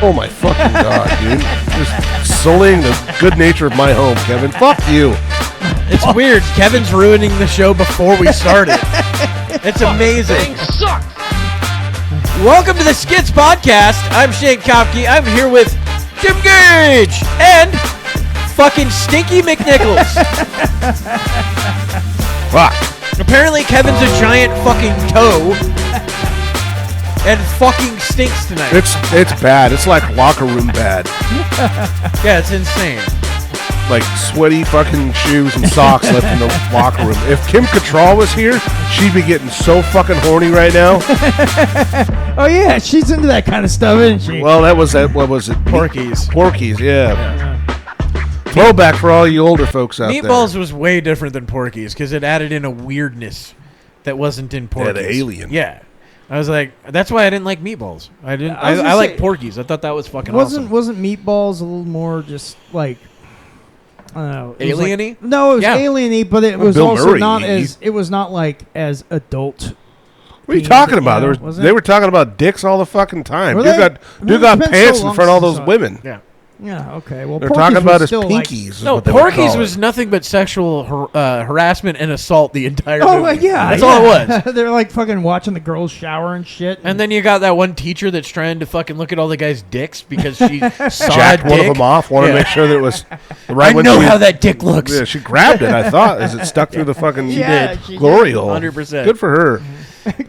Oh my fucking god, dude! Just sullying the good nature of my home, Kevin. Fuck you. It's weird. Kevin's ruining the show before we started. It's amazing. Sucks. Welcome to the SKIDS Podcast. I'm Shane Kopke. I'm here with Jim Gage and fucking Stinky McNichols. Fuck. Apparently Kevin's a giant fucking toe and fucking stinks tonight. It's bad. It's like locker room bad. Yeah, it's insane. Like sweaty fucking shoes and socks left in the locker room. If Kim Cattrall was here, she'd be getting so fucking horny right now. Oh yeah, she's into that kind of stuff, isn't she? Well, that was that. What was it? Porky's. Porky's, yeah. Throwback for all you older folks out there. Meatballs was way different than Porky's because it added in a weirdness that wasn't in Porky's. Yeah, the alien. Yeah. I was like, that's why I didn't like Meatballs. I gonna like say, Porky's. I thought that was fucking awesome. Wasn't Meatballs a little more just like, I don't know, Alien-y? Like, no, it was alien-y, but it was Bill also Murray-y. not as. It was not like as adult. What are you talking about? They were talking about dicks all the fucking time. Were Dude they? got Well, it's been pants so in front of all long those since I- women. Yeah. Yeah. Okay. Well, They're Porky's talking about was his still like- pinkies. is No, what they would Porky's call was it. nothing but sexual harassment and assault the entire Oh movie. yeah, That's yeah. all it was. They're like fucking watching the girls shower and shit. And then you got that one teacher that's trying to fucking look at all the guys' dicks because she saw jacked a one dick. of them off. Wanted to make sure that it was the right I one. know She- how that dick looks. Yeah, she grabbed it. I thought as it stuck through the fucking Yeah, she glory did. hole. 100%. Good for her.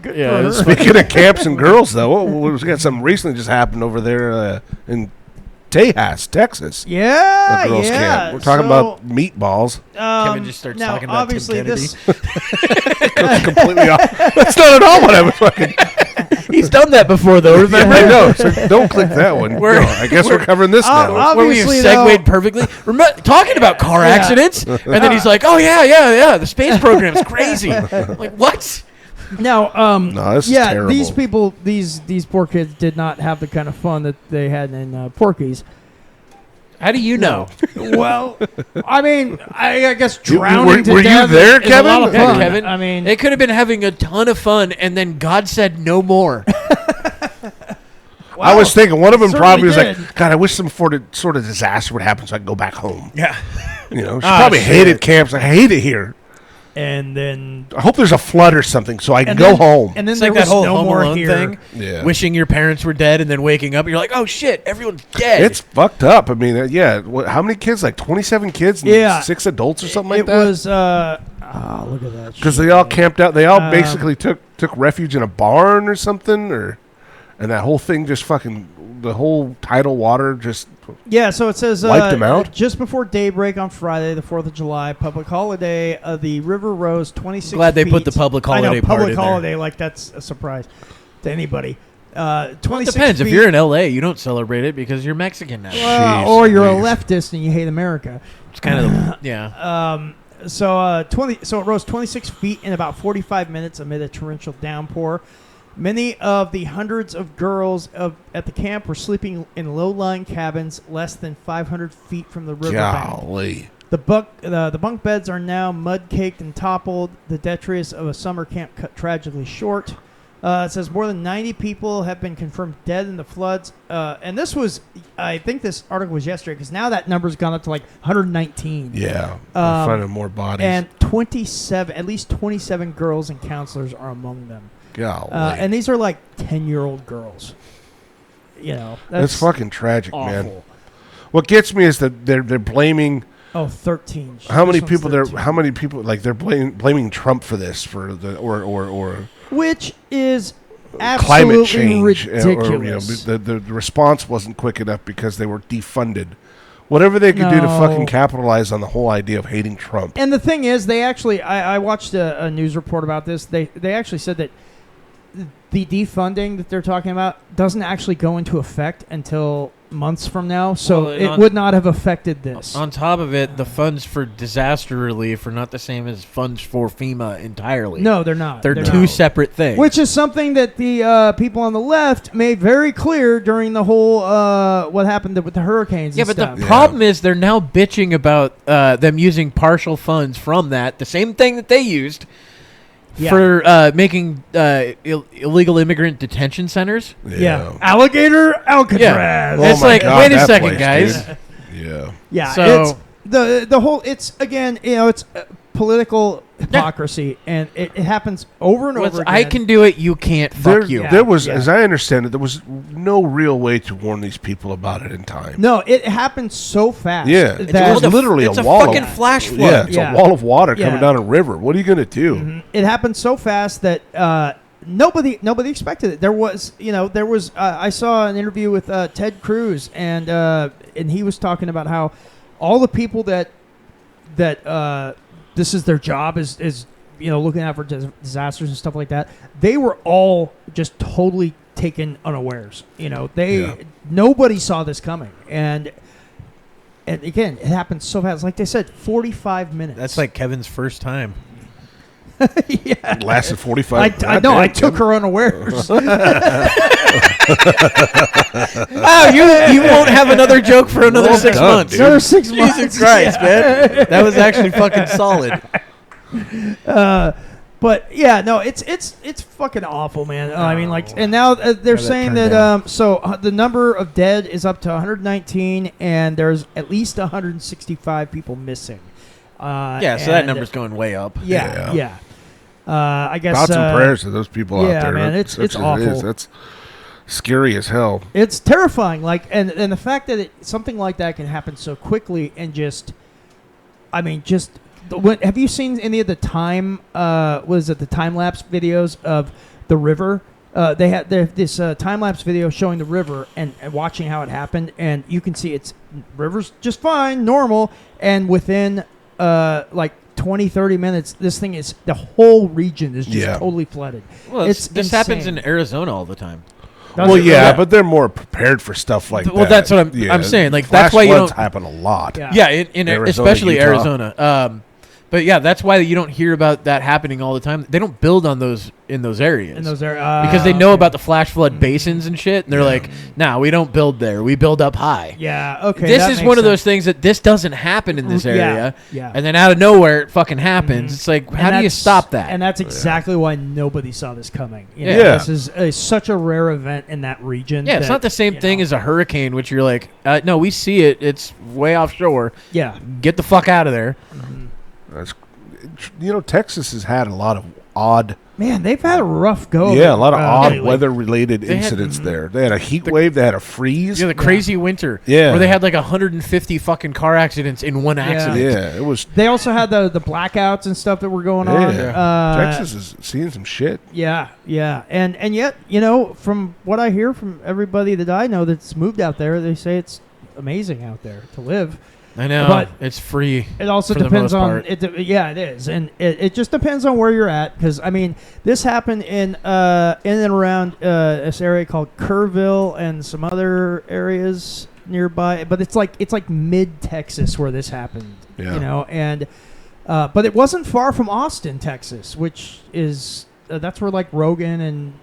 Good Yeah, for her. it's- Speaking of camps and girls, though, we got something recently just happened over there in Tejas, Texas. Yeah, A girls' yeah. camp. We're talking about meatballs. Kevin just starts now, talking about obviously Tim this. That's completely off. That's not at all what I was fucking. He's done that before, though. Remember? I know. So don't click that one. We're- No, I guess we're covering this now. Where we've Obviously, segued perfectly. Remember, talking about car accidents, and then he's like, "Oh yeah, the space program's crazy." I'm like, what? Now, No, this is yeah, terrible. these people, these poor kids did not have the kind of fun that they had in Porky's. How do you know? Well, I mean, I guess You- drowning were to you death there, is Kevin? a lot of Yeah, fun. Kevin. I mean, They could have been having a ton of fun, and then God said no more. I was thinking one of them certainly probably was did. like, God, I wish some sort of disaster would happen so I could go back home. Yeah. You know, she Ah, probably shit. hated camps. I hate it here. and then I hope there's a flood or something so I can and go then- home. And then It's there like that was whole no Home more Alone here. thing. Yeah. Wishing your parents were dead, and then waking up, and you're like, "Oh shit, everyone's dead." It's fucked up. I mean, yeah. How many kids? Like 27 kids and Yeah. 6 adults or something like It that? was. Look at that. Because shit. they all camped out. They all Um, basically took refuge in a barn or something, and that whole thing just fucking the whole tidal water just. Yeah, so it says Wiped them out? just before daybreak on Friday, the 4th of July, public holiday. The river rose 26 Glad they feet. put the public I know, holiday part public in there. holiday, like that's a surprise to anybody. 26 Well, it depends. If feet- you're in LA, you don't celebrate it because you're Mexican now. Jeez or you're Louise. a leftist and you hate America. It's kind of yeah. So it rose 26 feet in about 45 minutes amid a torrential downpour. Many of the hundreds of girls at the camp were sleeping in low-lying cabins less than 500 feet from the riverbank. Golly. The bunk beds are now mud-caked and toppled. The detritus of a summer camp cut tragically short. It says more than 90 people have been confirmed dead in the floods. And this was, I think this article was yesterday, because now that number's gone up to like 119. Yeah. We're finding more bodies. And at least 27 girls and counselors are among them. Golly. And these are like 10-year-old girls. You know, that's fucking tragic, awful. man. What gets me is that they're blaming. Oh, 13. How many This one's people 13. How many people like they're blaming Trump for this for the or Which is climate absolutely change ridiculous. the response wasn't quick enough because they were defunded. Whatever they could do to fucking No. capitalize on the whole idea of hating Trump. And the thing is, they actually, I watched a news report about this. They actually said that the defunding that they're talking about doesn't actually go into effect until months from now, so Well, it would not have affected this. On top of it, the funds for disaster relief are not the same as funds for FEMA entirely. No, they're not. They're They're two not. separate things. Which is something that the people on the left made very clear during the whole what happened with the hurricanes. yeah, and but stuff. the problem is they're now bitching about them using partial funds from that, the same thing that they used, for making illegal immigrant detention centers. Yeah. Alligator Alcatraz. It's my like, God, wait a that second, place, guys. dude. Yeah. Yeah. So- It's the whole. It's again. It's political hypocrisy, and it happens over and over again. I can do it. You can't. Fuck you. There was, as I understand it, there was no real way to warn these people about it in time. No, it happened so fast. Yeah, that it was literally it's a a wall. fucking flash flood. Yeah, it's a wall of water coming down a river. What are you going to do? It happened so fast that nobody expected it. There was I saw an interview with Ted Cruz, and he was talking about how all the people that this is their job is looking out for disasters and stuff like that. They were all just totally taken unawares. Nobody saw this coming, and again, it happened so fast. Like they said, 45 minutes. That's like Kevin's first time. Yeah. It lasted 45 I know. I took her unawares. Oh, you won't have another joke for another Well 6 done, months. dude. Another 6 months. Jesus Christ, man. That was actually fucking solid. But yeah, no, it's fucking awful, man. I mean, like, and now they're saying that the number of dead is up to 119, and there's at least 165 people missing. So that number's going way up. Yeah. I guess thoughts and prayers to those people out there. Man, it's awful. That's scary as hell. It's terrifying. Like, and the fact that something like that can happen so quickly and have you seen any of the time lapse videos of the river? They have this time lapse video showing the river and watching how it happened, and you can see it's river's just fine, normal, and within 20-30 minutes, the whole region is just totally flooded. Well, this happens in Arizona all the time. But they're more prepared for stuff like that. Well, that's what I'm saying. Like, Flash that's why you floods don't happen a lot. Yeah, in Arizona, especially Utah. Arizona. But yeah, that's why you don't hear about that happening all the time. They don't build on those in those areas. Because they know about the flash flood basins and shit, and they're like, "Nah, we don't build there. We build up high." Yeah, okay. This is one of those things that this doesn't happen in this area. Yeah. And then out of nowhere it fucking happens. It's like, how do you stop that? And that's exactly why nobody saw this coming. Yeah. This is such a rare event in that region. Yeah, it's not the same thing as a hurricane, which you're like, no, we see it. It's way offshore. Yeah. Get the fuck out of there. Texas has had a lot of odd. Man, they've had a rough go. Yeah, a lot of odd lately. weather-related incidents there. They had a heat wave. They had a freeze. Yeah, the crazy winter. Yeah. Where they had like 150 fucking car accidents in one accident. Yeah, it was. They also had the blackouts and stuff that were going on. Texas is seeing some shit. Yeah. And yet, from what I hear from everybody that I know that's moved out there, they say it's amazing out there to live. I know, but it's free. It also for the depends most on part. it. Yeah, it is, and it just depends on where you're at. Because I mean, this happened in and around this area called Kerrville and some other areas nearby. But it's like mid Texas where this happened. Yeah. And but it wasn't far from Austin, Texas, which is. That's where like Rogan and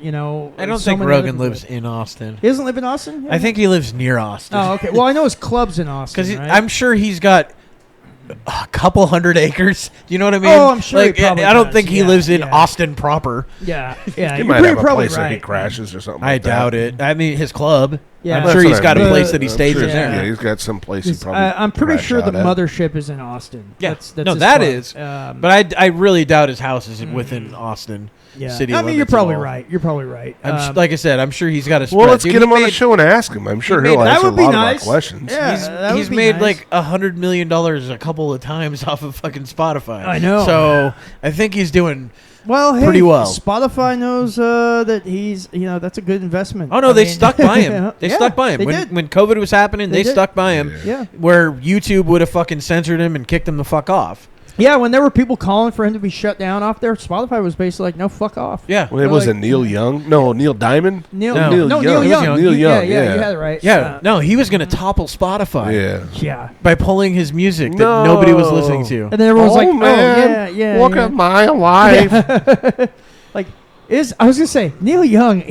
I don't think Rogan lives in Austin. He doesn't live in Austin. I think he lives near Austin. Oh, okay. Well, I know his club's in Austin. Because right? I'm sure he's got a couple hundred acres. Do you know what I mean? Oh, I'm sure he probably I don't does. think he lives in Austin proper. Yeah. He You're might have a probably place that he right. crashes or something. I like doubt that. it. I mean, his club. Yeah. I'm That's sure what he's I got a mean. place that he I'm stays sure, in there. Yeah, he's got some place he probably. I'm pretty crashed sure the out at. mothership is in Austin. Yeah. That's No, his that club. is. But I really doubt his house is within Austin. Yeah. City I mean, limits you're at probably all. right. You're probably right. Like I said, I'm sure he's got a spread. Well, let's Dude, get him he on the made- show and ask him. I'm sure he he'll made- answer that a would be lot nice. of our questions. Yeah. that He's would be made nice. like $100 million a couple of times off of fucking Spotify. I know. So I think he's doing. Well, hey, pretty well. Spotify knows that he's, that's a good investment. Oh no, they stuck by him. They Yeah, stuck by him they when did. when COVID was happening. They They did. stuck by him. Yeah. Where YouTube would have fucking censored him and kicked him the fuck off. Yeah, when there were people calling for him to be shut down off there, Spotify was basically like, no, fuck off. Yeah. Well, it wasn't Neil Young. No, Neil Diamond. Neil No. Young. Neil Young. Neil Young, Yeah, yeah. you had it right. Yeah. No, he was gonna topple Spotify. Yeah. Yeah. By pulling his music that nobody was listening to. And then everyone's like, man, oh, yeah. Look at my life. Like, I was going to say, Neil Young,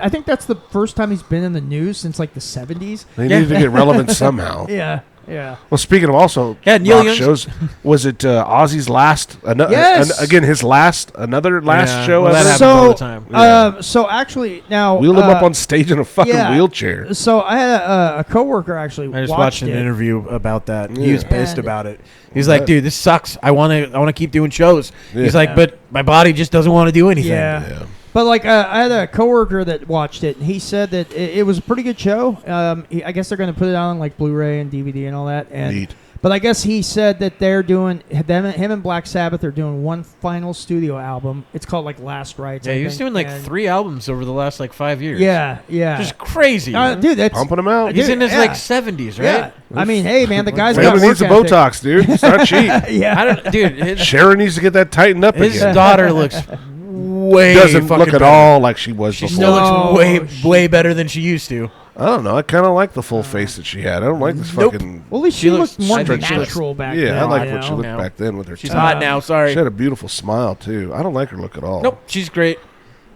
I think that's the first time he's been in the news since like the 70s. They needed to get relevant somehow. Yeah. Yeah. Well, speaking of also Neil rock Young's- shows, was it Ozzy's last? Yes. Again, his last show well, that ever. happens all the time. So actually, now Wheeled him up on stage in a fucking wheelchair. So I had a coworker actually. I just watched watched an it. interview about that. Yeah. He was pissed And- about it. He's like, dude, this sucks. I want to keep doing shows. He's like, but my body just doesn't want to do anything. Yeah. But like I had a coworker that watched it, and he said that it was a pretty good show. I guess they're going to put it on like Blu-ray and DVD and all that. And Neat. but I guess he said that they're doing him and Black Sabbath are doing one final studio album. It's called like Last Rites. Yeah, I he was think, doing like and 3 albums over the last like 5 years. Yeah. Just crazy. Dude, that's Pumping him out. He's in his yeah. like 70s, right? Yeah. I mean, hey man, the guy's got Family needs a work ethic. Botox, dude. It's not cheap. Yeah. I don't, dude. Sharon needs to get that tightened up His again. daughter looks way Doesn't fucking look at better. all like she was She before. still No, looks way better than she used to. I don't know. I kind of like the full face that she had. I don't like this Nope. fucking. Well, at least She she looks- looked more I think she looks- natural back Yeah, then. I like you what she know? looked No. back then with her. She's teeth. hot now. Sorry. She had a beautiful smile too. I don't like her look at all. Nope, she's great.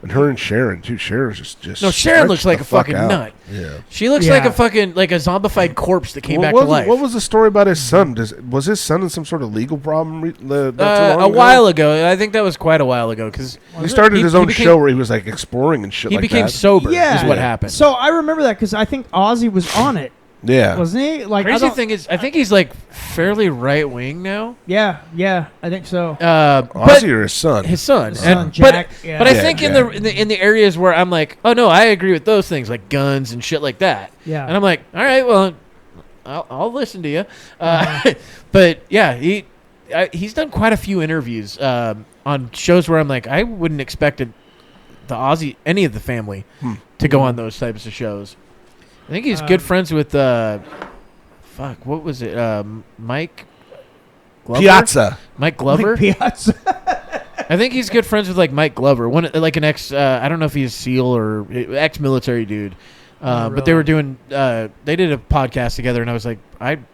And her and Sharon too. Sharon's just No, Sharon looks stretched like the a fuck fucking out. nut. Yeah. She looks Yeah. like a fucking like a zombified corpse that came back what to life. What was the story about his son? Was his son in some sort of legal problem? Not too long a ago? while ago, I think that was quite a while ago, because He started He- his he own became- show where he was like exploring and shit he like became that. sober. Yeah. Is what Yeah. happened. So I remember that because I think Ozzy was on it, Yeah. wasn't he? Like, I Crazy don't- thing is, I think he's like fairly right wing now. Yeah, I think so. But Ozzy or his son? his son, His son, and, Jack, yeah. but I Yeah, think in Jack. the areas where I'm like, oh no, I agree with those things like guns and shit like that. Yeah. And I'm like, all right, well, I'll listen to you. But yeah, he's done quite a few interviews on shows where I'm like, I wouldn't expect any of the family to go on those types of shows. I think he's good friends with what was it? Mike Glover? Piazza. Mike Glover? Piazza. I think he's good friends with like Mike Glover, one like an ex. I don't know if he's SEAL or ex-military dude. But they were doing. They did a podcast together, and I was like,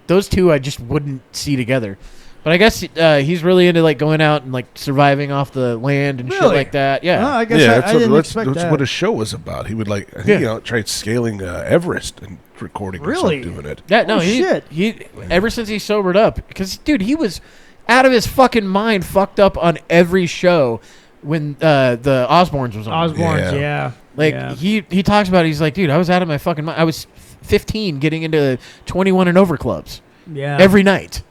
those two I just wouldn't see together. But I guess he's really into like going out and like surviving off the land and shit Really? like that. Yeah. I guess Yeah, I didn't expect that's that. what his show was about. He would like, I think, Yeah. tried scaling Everest and recording Really? himself doing it. Yeah, no, Oh, he shit. ever since he sobered up, because dude, he was out of his fucking mind, fucked up on every show when the Osbournes was on. Osbournes, Yeah. yeah. Like Yeah. he talks about it, he's like, dude, I was out of my fucking mind. I was 15 getting into 21 and over clubs Yeah. every night.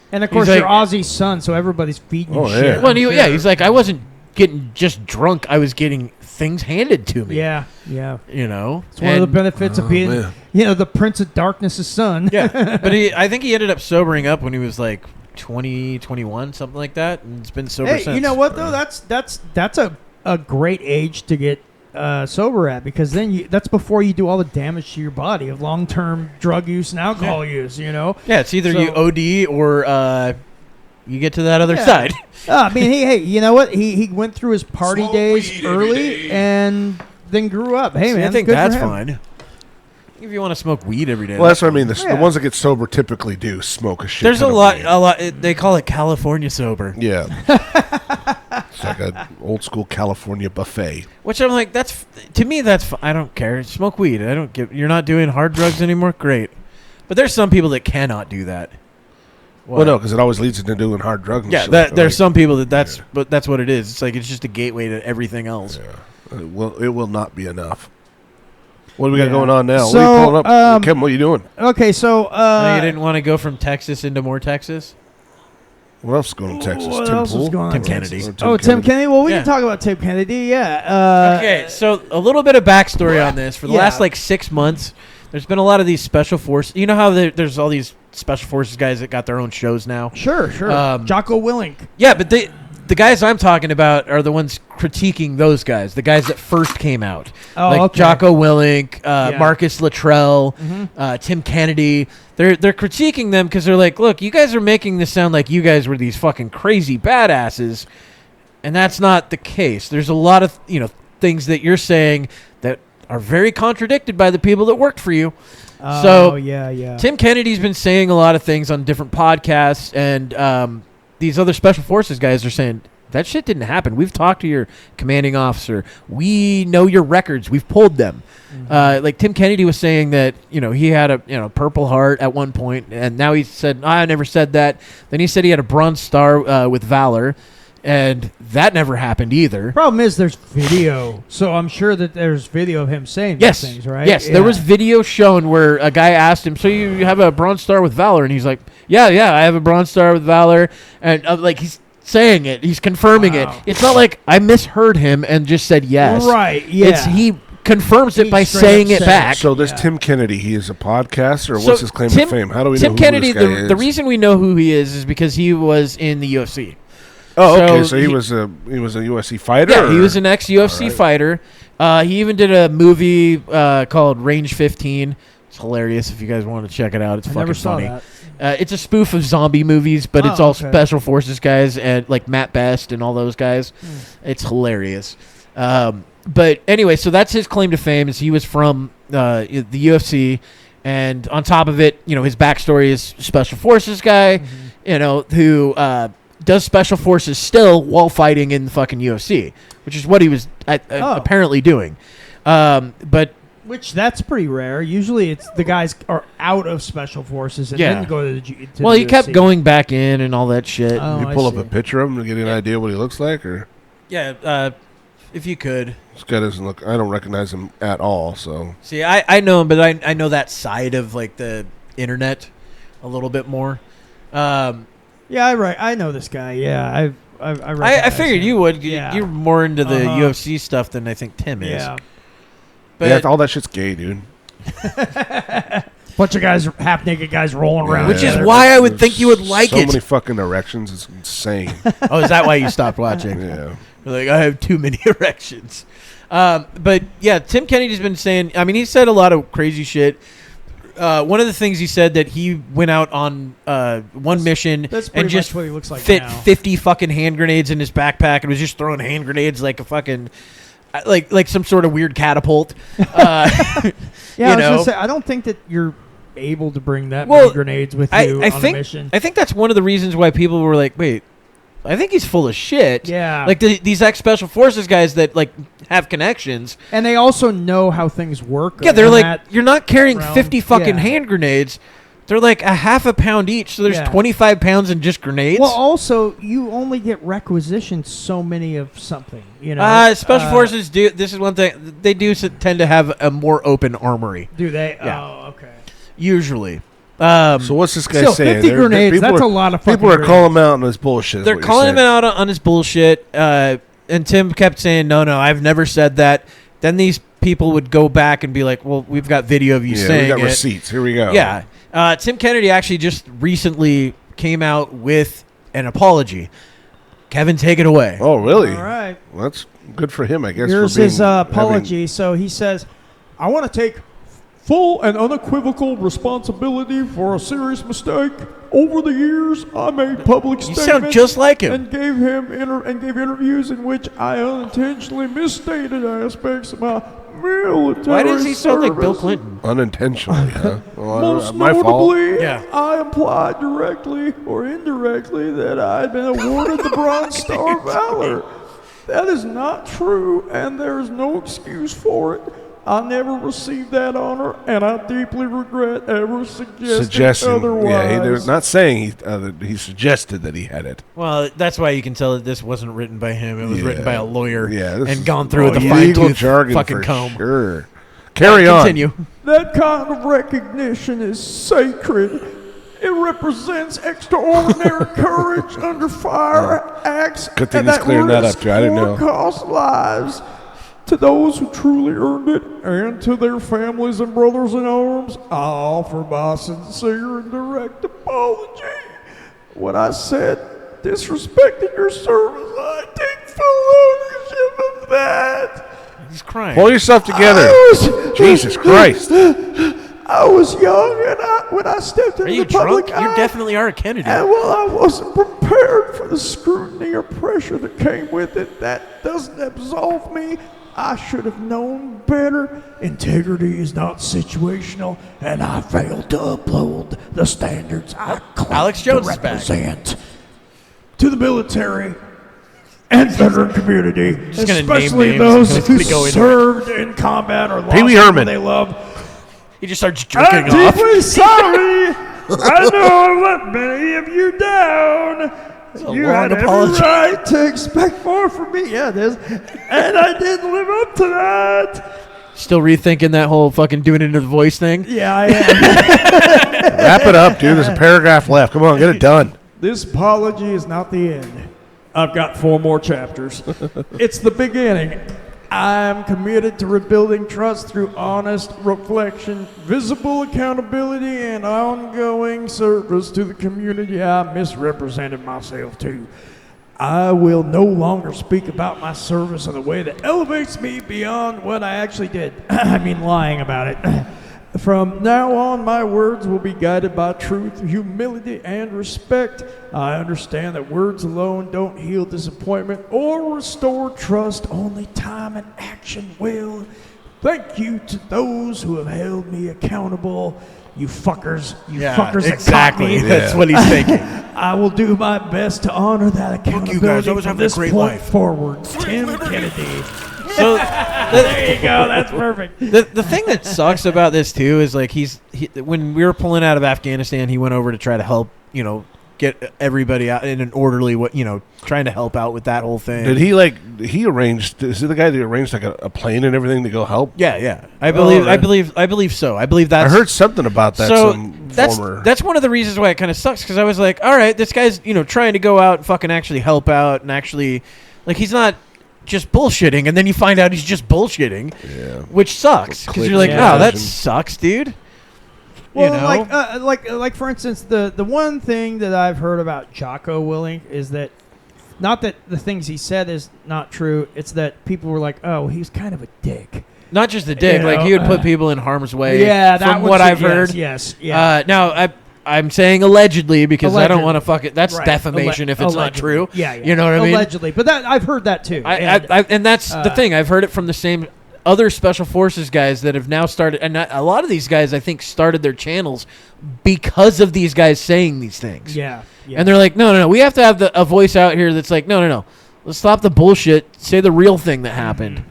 And of course, He's you're like- Ozzy's son, so everybody's feeding you Oh, shit. yeah. Well, I'm sure. he's like, I wasn't getting just drunk. I was getting things handed to me. Yeah. You know? It's one of the benefits of being, man. the Prince of Darkness' son. Yeah. But I think he ended up sobering up when he was like 20, 21, something like that. And it's been sober Hey, since. you know what though? That's a great age to get sober at, because then that's before you do all the damage to your body of long-term drug use and alcohol use. Yeah, it's either So- you OD or you get to that other Yeah. side. I mean, hey, you know what? He went through his party Smoke days weed every early day. and then grew up. Hey, See, man, I think good for that's him. fine. If you want to smoke weed every day. Well, that's what I mean. The Yeah. ones that get sober typically do smoke a shit. There's ton a of lot. weed. They call it California sober, Yeah. It's like an old school California buffet. which I'm like, to me. I don't care. Smoke weed. I don't give. You're not doing hard drugs anymore. Great, but there's some people that cannot do that. Well, no, because it always leads into doing hard drugs. And Yeah, shit. there's some people Yeah. but that's what it is. It's like it's just a gateway to everything else. Yeah. It will not be enough. What do we got Yeah. going on now? So, what are you pulling up? Kevin, what are you doing? Okay, so Oh, you didn't want to go from Texas into more Texas? What else is going on in Texas? what Tim else was Pool? going on? Tim in Kennedy. Texas? Or Tim Kennedy. Well, we Yeah. can talk about Tim Kennedy. Yeah. Okay, so a little bit of backstory on this. For the Yeah. last like 6 months, there's been a lot of these special forces. You know how there's all these special forces guys that got their own shows now? Sure. Jocko Willink. Yeah, but the guys I'm talking about are the ones critiquing those guys, the guys that first came out. Oh, like okay. Jocko Willink, Yeah. Marcus Luttrell, Mhm. Tim Kennedy. They're critiquing them because they're like, look, you guys are making this sound like you guys were these fucking crazy badasses, and that's not the case. There's a lot of things that you're saying that are very contradicted by the people that worked for you. Oh, yeah. Tim Kennedy's been saying a lot of things on different podcasts, and these other special forces guys are saying, that shit didn't happen. We've talked to your commanding officer. We know your records. We've pulled them. Like Tim Kennedy was saying that, he had a Purple Heart at one point, and now he said, I never said that. Then he said he had a Bronze Star with Valor, and that never happened either. Problem is there's video, so I'm sure that there's video of him saying these things, right? Yes, there was video shown where a guy asked him, so you have a Bronze Star with Valor? And he's like, yeah, I have a Bronze Star with Valor. And he's saying it. He's confirming it. It's not like I misheard him and just said yes. Right, yeah. He confirms it by saying it back. So this Tim Kennedy, he is a podcaster, or what's his claim to fame? How do we know who Kennedy, this guy is? The reason we know who he is because he was in the UFC. Oh, okay. So he was a UFC fighter? Yeah, he was an ex-UFC fighter. He even did a movie called Range 15. It's hilarious if you guys want to check it out. It's fucking funny. It's a spoof of zombie movies, but it's all special forces guys and like Matt Best and all those guys. It's hilarious. But anyway, so that's his claim to fame is he was from the UFC. And on top of it, his backstory is special forces guy, who does special forces still while fighting in the fucking UFC, which is what he was apparently doing. Which that's pretty rare. Usually it's the guys are out of special forces and then go to the he UFC. kept going back in and all that shit. Oh, you pull up a picture of him to get an idea what he looks like, or if you could. This guy doesn't look. I don't recognize him at all. So see, I know him, but I know that side of like the internet a little bit more. I know this guy. Yeah, I figured you would. Yeah. You're more into the UFC stuff than I think Tim is. Yeah. But all that shit's gay, dude. Bunch of guys, half-naked guys rolling around. Which is why I would think you would like it. So many fucking erections. It's insane. Oh, is that why you stopped watching? Yeah. You're like, I have too many erections. But, yeah, Tim Kennedy's been saying, he said a lot of crazy shit. One of the things he said that he went out on one mission and just what he looks like fit now. 50 fucking hand grenades in his backpack and was just throwing hand grenades like a fucking... Like some sort of weird catapult. I was gonna say, I don't think that you're able to bring that many grenades with you on a mission. I think that's one of the reasons why people were like, wait, I think he's full of shit. Yeah. Like these ex-special forces guys that like have connections. And they also know how things work. Yeah, they're like, you're not carrying 50 fucking hand grenades. They're like a half a pound each, so there's 25 pounds in just grenades. Well, also, you only get requisitioned so many of something, Special forces do. This is one thing. They do tend to have a more open armory. Do they? Yeah. Oh, okay. Usually. So what's this guy saying? 50 grenades, that's a lot of fucking people are grenades. calling him out on his bullshit. They're calling him out on his bullshit. And Tim kept saying, no, I've never said that. Then these people would go back and be like, well, we've got video of you saying it. We got receipts. Here we go. Yeah. Tim Kennedy actually just recently came out with an apology. Kevin, take it away. Oh, really? All right. Well, that's good for him, I guess. Here's his apology. So he says, I want to take full and unequivocal responsibility for a serious mistake. Over the years, I made public statements. You sound just like him. And gave interviews in which I unintentionally misstated aspects of my military Why does he sound like Bill service. Clinton? Unintentionally, huh? Well, Most my notably, fault. I implied directly or indirectly that I had been awarded the Bronze Star of Valor. That is not true, and there is no excuse for it. I never received that honor, and I deeply regret ever suggesting otherwise. Yeah, he's not saying he suggested that he had it. Well, that's why you can tell that this wasn't written by him. It was written by a lawyer and gone through with a legal fine-tooth jargon fucking for comb. Sure. Carry on. Continue. That kind of recognition is sacred. It represents extraordinary courage under fire acts Good thing he's clearing that up, too. I didn't know. Cost lives. To those who truly earned it, and to their families and brothers in arms, I offer my sincere and direct apology. When I said disrespecting your service, I take full ownership of that. He's crying. Pull yourself together. Jesus Christ. I was young, and when I stepped into Are you the public drunk? You definitely are a Kennedy. and while I wasn't prepared for the scrutiny or pressure that came with it, that doesn't absolve me. I should have known better. Integrity is not situational, and I failed to uphold the standards I claim Alex Jones to is back. represent. To the military, and veteran community, Just gonna name especially names. those who Go into it. served in combat or lost Pee Wee people Herman. they love. He just starts I'm jerking off. deeply sorry. I know I let many of you down. You had every right to expect more from me. Yeah, it is. And I didn't live up to that. Still rethinking that whole fucking doing it into the voice thing. Yeah, I am. Wrap it up, dude. There's a paragraph left. Come on, get it done. This apology is not the end. I've got 4 more chapters. It's the beginning. I'm committed to rebuilding trust through honest reflection, visible accountability, and ongoing service to the community I misrepresented myself to. I will no longer speak about my service in a way that elevates me beyond what I actually did. I mean, lying about it. From now on, my words will be guided by truth, humility, and respect. I understand that words alone don't heal disappointment or restore trust. Only time and action will. Thank you to those who have held me accountable. You fuckers. You fuckers exactly. that caught me. That's what he's thinking. I will do my best to honor that accountability you guys. I was from having a this great point life. forward. Tim Kennedy. So There you go. That's perfect. the thing that sucks about this too is like when we were pulling out of Afghanistan, he went over to try to help, get everybody out in an orderly way, trying to help out with that whole thing. Did he arranged? Is he the guy that arranged like a plane and everything to go help? Yeah. I believe so. I believe that's. I heard something about that. So former. that's one of the reasons why it kind of sucks, because I was like, all right, this guy's trying to go out and fucking actually help out and actually, like, he's not just bullshitting, and then you find out he's just bullshitting, which sucks, because you're like, oh, that sucks, dude. Well, like for instance, the one thing that I've heard about Jocko Willink is that, not that the things he said is not true, it's that people were like, oh, he's kind of a dick. Not just the dick, like he would put people in harm's way. Yeah, from what I've heard. Yes. Now I'm saying allegedly because I don't want to fuck it. That's Right. defamation if it's not true. Yeah. You know what I mean? Allegedly, but I've heard that too. And that's the thing. I've heard it from the same other special forces guys that have now started, and a lot of these guys I think started their channels because of these guys saying these things. Yeah. And they're like, no, we have to have a voice out here that's like, no, let's stop the bullshit. Say the real thing that happened.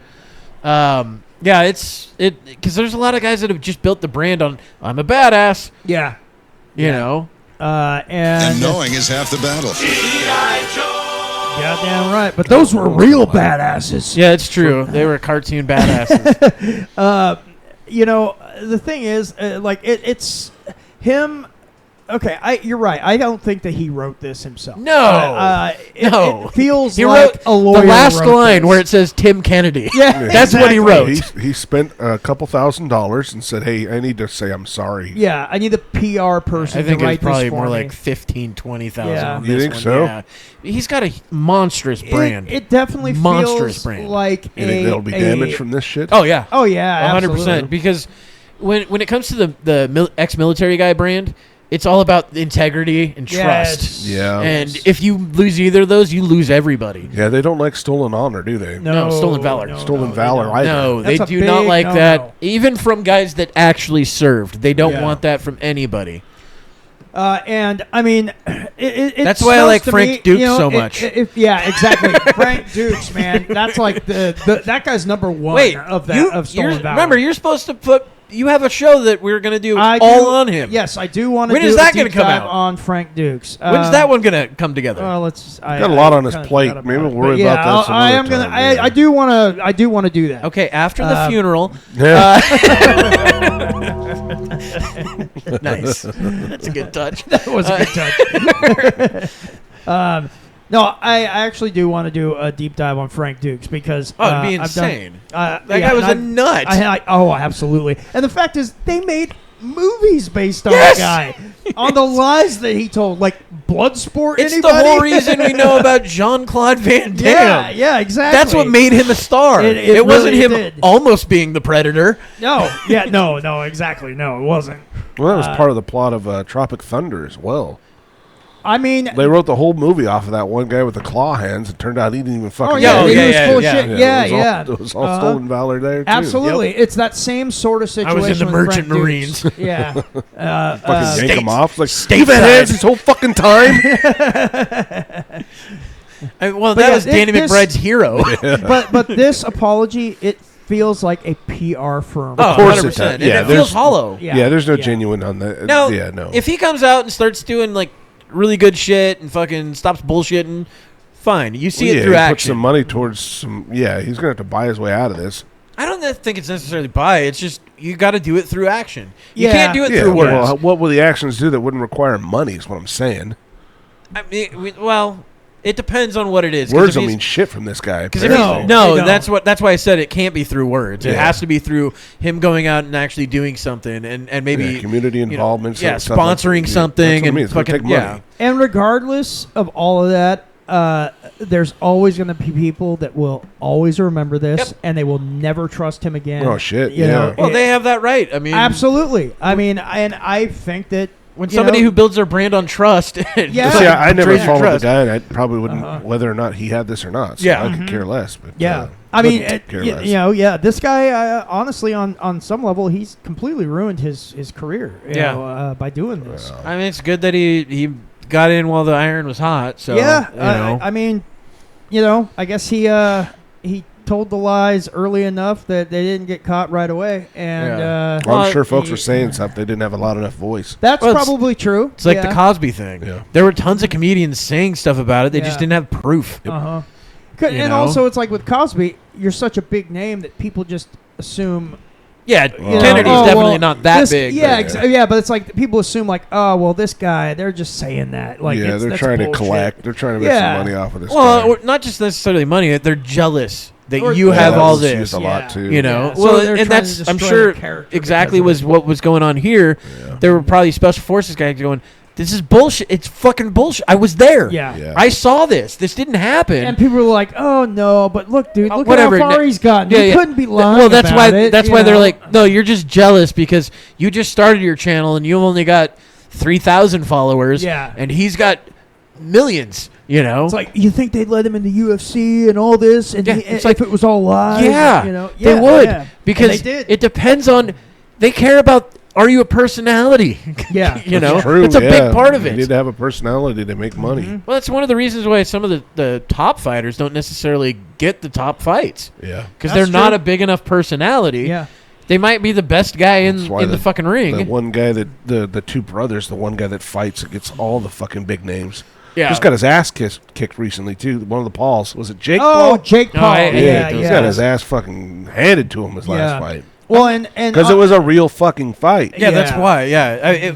Yeah, it's because there's a lot of guys that have just built the brand on I'm a badass. Yeah. You know. And knowing is half the battle. Goddamn right. But those were real badasses. Yeah, it's true. They were cartoon badasses. The thing is, it's him. Okay, you're right. I don't think that he wrote this himself. No. It feels he like wrote a lawyer the last wrote line this. where it says Tim Kennedy. Yeah, that's what he wrote. He spent a couple $1,000s and said, "Hey, I need to say I'm sorry." Yeah, I need a PR person. I think to it was write probably this for more me. like 15,000, 20,000. Yeah. You think so? Yeah. He's got a monstrous brand. It definitely monstrous feels brand. like You think that'll be damaged from this shit? Oh yeah. Oh yeah, 100%. absolutely. Because when it comes to the ex-military guy brand, it's all about integrity and trust. Yeah. And if you lose either of those, you lose everybody. Yeah, they don't like stolen honor, do they? No, stolen valor. Stolen valor either. No, they That's a do not big like no-no. that. Even from guys that actually served, they don't Yeah. want that from anybody. And I mean, it That's why I smells like to Frank me, Dukes you know, so much. Yeah, exactly. Frank Dukes, man. That's like that guy's number one Wait, of you're- stolen valor. remember, you're supposed to put. You have a show that we're going to do I all do- on him. Yes, I do want to When do is a that deep gonna come dive out? on Frank Dukes. When's that one going to come together? Well, Got a lot on his plate. Maybe we'll worry about that some I other am gonna. time, yeah. I do want to do that. Okay, after the funeral. Yeah. Nice. That's a good touch. That was a good touch. No, I actually do want to do a deep dive on Frank Dukes because Oh, it'd be I've done- insane. that guy was a nut. Oh, absolutely. And the fact is, they made movies based on Yes! the guy, on the lies that he told, like Bloodsport. It's anybody? the whole reason we know about Jean-Claude Van Damme. Yeah, exactly. That's what made him a star. It wasn't really him did. almost being the Predator. No, exactly. No, it wasn't. Well, that was part of the plot of Tropic Thunder as well. I mean, They wrote the whole movie off of that one guy with the claw hands. It turned out he didn't even fucking. oh yeah, know. he yeah, was yeah, full of yeah. shit. Yeah. It was all stolen valor there too. Absolutely, it's that same sort of situation. I was in the with Merchant Frank Marines. Dukes. Yeah, Fucking yank him off. It's like Stateside. you've had hands this whole fucking time. Well, that was Danny McBride's hero. But this apology, it feels like a PR firm. Of course 100%. It does. Yeah, it feels hollow. Yeah, there's no genuine on that. No, no. If he comes out and starts doing like really good shit and fucking stops bullshitting, fine. You see it through action. Put some money towards some. Yeah, he's gonna have to buy his way out of this. I don't think it's necessarily buy. It's just you got to do it through action. You can't do it through words. Well, what will the actions do that wouldn't require money? Is what I'm saying. I mean, it depends on what it is. Words don't mean shit from this guy. No, that's why I said it can't be through words. It has to be through him going out and actually doing something, and maybe community involvement. Sponsoring something, and fucking money. And regardless of all of that, there's always going to be people that will always remember this, and they will never trust him again. Oh shit! You know? Well, they have that right. I mean, absolutely. I mean, and I think that when somebody who builds their brand on trust, I never followed the guy, and I probably wouldn't whether or not he had this or not. So I could care less. But, I mean, this guy, honestly, on some level, he's completely ruined his career. You know, by doing this. I mean, it's good that he got in while the iron was hot. So I mean, I guess he told the lies early enough that they didn't get caught right away. And I'm sure folks were saying something. They didn't have a loud enough voice. That's probably true. It's like the Cosby thing. Yeah. There were tons of comedians saying stuff about it. They just didn't have proof. And also, it's like with Cosby, you're such a big name that people just assume. Yeah, Kennedy's definitely not that big. Yeah, but it's like people assume like, oh, well, this guy, they're just saying that. Like, they're trying to collect. They're trying to make some money off of this. Well, or not just necessarily money. They're jealous that you have all this. Used a lot too. You know, well, and that's I'm sure exactly was what was going on here. Yeah. There were probably special forces guys going, this is bullshit. It's fucking bullshit. I was there. Yeah. I saw this. This didn't happen. And people were like, "Oh no!" But look, dude, look at how far he's gotten. You couldn't be lying. Well, that's why. That's why they're like, "No, you're just jealous because you just started your channel and you only got 3,000 followers. Yeah. And he's got millions. You know, it's like you think they'd let him in the UFC and all this, and it's like if it was all lies. They would because it depends on. They care about. Are you a personality? Yeah. That's true. It's a big part of it. You need to have a personality to make money. Mm-hmm. Well, that's one of the reasons why some of the top fighters don't necessarily get the top fights. Yeah. Because they're not a big enough personality. Yeah. They might be the best guy in the fucking ring. The one guy that, the two brothers, the one guy that fights against all the fucking big names. Yeah. Just got his ass kicked recently, too. One of the Pauls. Was it Jake Paul? Oh, Jake Paul. Yeah. He's got his ass fucking handed to him his last fight. Well, and because it was a real fucking fight. Yeah, that's why. Yeah,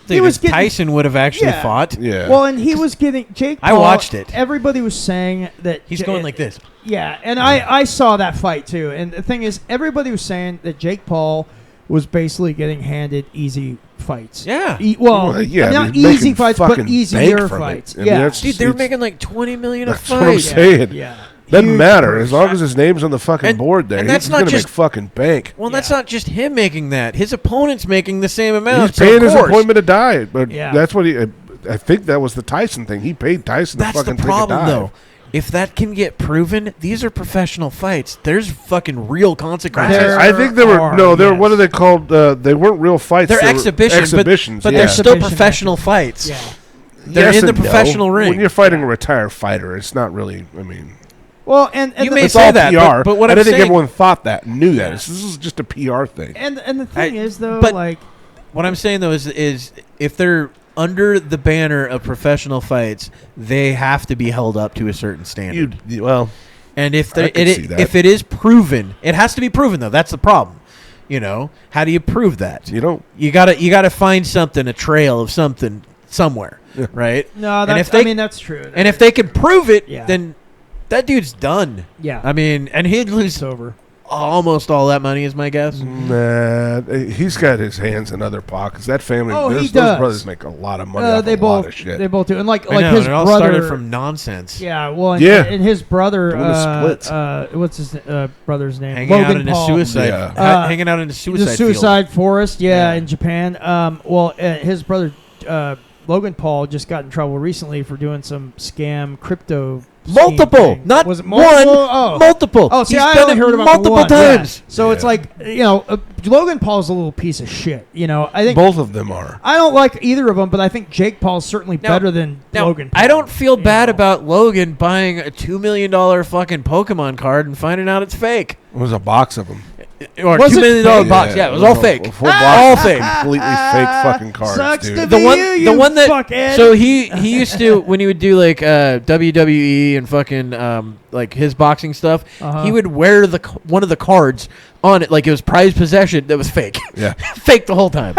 Tyson would have actually fought. Yeah. Well, and he was getting Jake Paul. I watched it. Everybody was saying that he's going like this. Yeah, and I saw that fight too. And the thing is, everybody was saying that Jake Paul was basically getting handed easy fights. Yeah. Not easy fights, but easier fights. Dude, they were making like $20 million a fight. That's what I'm saying. Yeah. Doesn't matter as long as his name's on the fucking board there. And that's he's not gonna make fucking bank. Well, that's not just him making that. His opponent's making the same amount. He's paying his appointment to die, but that's what he. I think that was the Tyson thing. He paid Tyson to fucking take a dive. That's the problem, though. If that can get proven, these are professional fights. There's fucking real consequences. I think there were what are they called? They weren't real fights. They're exhibitions, but they're still professional fights. Yeah, they're in the professional ring. When you're fighting a retired fighter, it's not really. I mean. Well, and you may say that, PR, but what I I'm don't think saying, everyone thought that, knew that. This is just a PR thing. And the thing is, though, what I'm saying though is if they're under the banner of professional fights, they have to be held up to a certain standard. And if it is proven, it has to be proven though. That's the problem. You know, how do you prove that? You gotta find something, a trail of something somewhere, right? No, that's true. And if they can prove it, then that dude's done. Yeah. I mean, and he'd lose over almost all that money is my guess. Nah, he's got his hands in other pockets. That family, those brothers make a lot of money off a lot of shit. They both do. And like it his all brother started from nonsense. Yeah, well, and his brother, what's his brother's name? Hanging out in a suicide. Hanging out in a suicide forest, in Japan. His brother Logan Paul just got in trouble recently for doing some scam crypto. Multiple, thing. not was it one, multiple? multiple. Oh, see, He's I done only it heard about multiple the one. times. Yeah. So it's like, Logan Paul's a little piece of shit. I think both of them are. I don't like either of them, but I think Jake Paul's certainly better than Logan Paul. I don't feel bad about Logan buying a $2 million fucking Pokemon card and finding out it's fake. It was a box of them. Or Was $2 it million fake? box. Yeah, it was all fake. A full box All of fake. Completely fake fucking cards, Sucks dude. to The be one, you, the one that. fuckhead. So he used to, when he would do like WWE and fucking like his boxing stuff, he would wear one of the cards on it like it was prized possession that was fake. Yeah. Fake the whole time.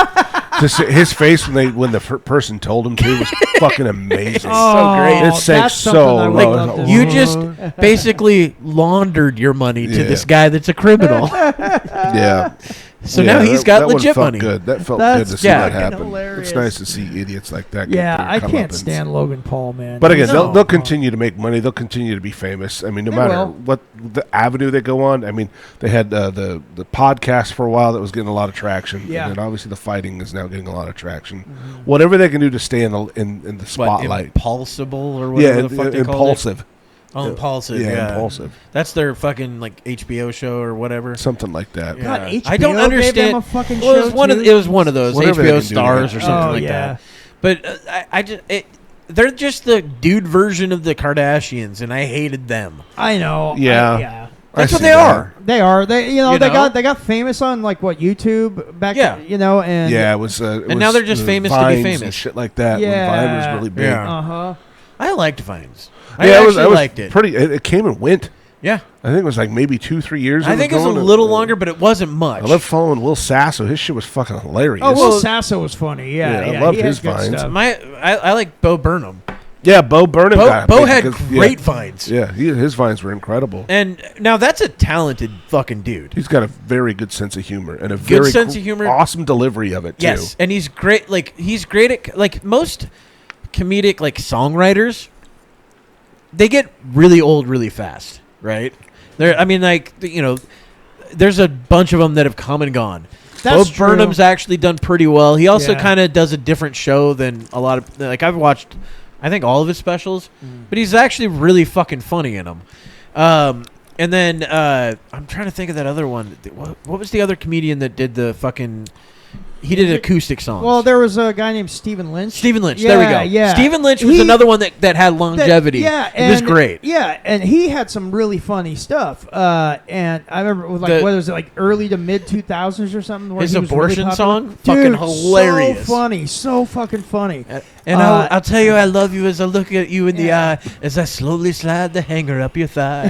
Just his face when the person told him to was fucking amazing. So great. It sank that's so something I would low. love to You see. just basically laundered your money to Yeah. this guy that's a criminal. Yeah. So Yeah, now he's got that one legit felt money. Good. That felt That's good to see fucking that happen. hilarious. It's nice to see idiots like that. Get Yeah, their I can't comeuppance. stand Logan Paul, man. But again, No. they'll continue to make money. They'll continue to be famous. I mean, no They matter will. what the avenue they go on. I mean, they had the podcast for a while that was getting a lot of traction. Yeah. And then obviously the fighting is now getting a lot of traction. Whatever they can do to stay in the spotlight. Impulsible or whatever the fuck they call it. impulsive. Oh, Impulsive. Yeah, Yeah, impulsive. That's their fucking like HBO show or whatever. Something like that. Yeah. God, HBO I don't gave understand. them a fucking Well, it was show, one of too? it was one of those Whatever they HBO can do, stars yeah. or something like yeah. that. But I just they're just the dude version of the Kardashians, and I hated them. I know. Yeah. Yeah. That's I what see they that. are. They are. They You they know? got famous on like what YouTube back. Yeah. And Yeah, it was. And now they're just famous to be Vines famous. and shit like that. Yeah. When Vine was really big. Yeah. Uh-huh. I liked Vines. Yeah, I it actually was liked it. Pretty. It came and went. Yeah, I think it was like maybe 2-3 years. I think it was a going. little longer, but it wasn't much. I love following Will Sasso. His shit was fucking hilarious. Oh, Will Sasso was funny. Yeah, Yeah, I loved he had his good Vines. stuff. I like Bo Burnham. Yeah, Bo Burnham. Bo had great Vines. Yeah, his Vines were incredible. And now that's a talented fucking dude. He's got a very good sense of humor and a Good very sense of humor. awesome delivery of it too. Yes, and he's great. Like he's great at like most comedic like songwriters. They get really old really fast, right? I mean, like there's a bunch of them that have come and gone. That's Bo Burnham's actually done pretty well. He also Yeah. kind of does a different show than a lot of like I've watched. I think all of his specials, but he's actually really fucking funny in them. And then I'm trying to think of that other one. What was the other comedian that did the fucking? He did acoustic songs. Well, there was a guy named Stephen Lynch. Stephen Lynch. There we go. Yeah. Stephen Lynch was another one that had longevity. He was great. Yeah, and he had some really funny stuff. And I remember it was like whether it was like early to mid 2000s or something. Where His he was really abortion popular. song, Dude, fucking hilarious. So funny, so fucking funny. And I'll tell you I love you as I look at you in the eye as I slowly slide the hanger up your thigh.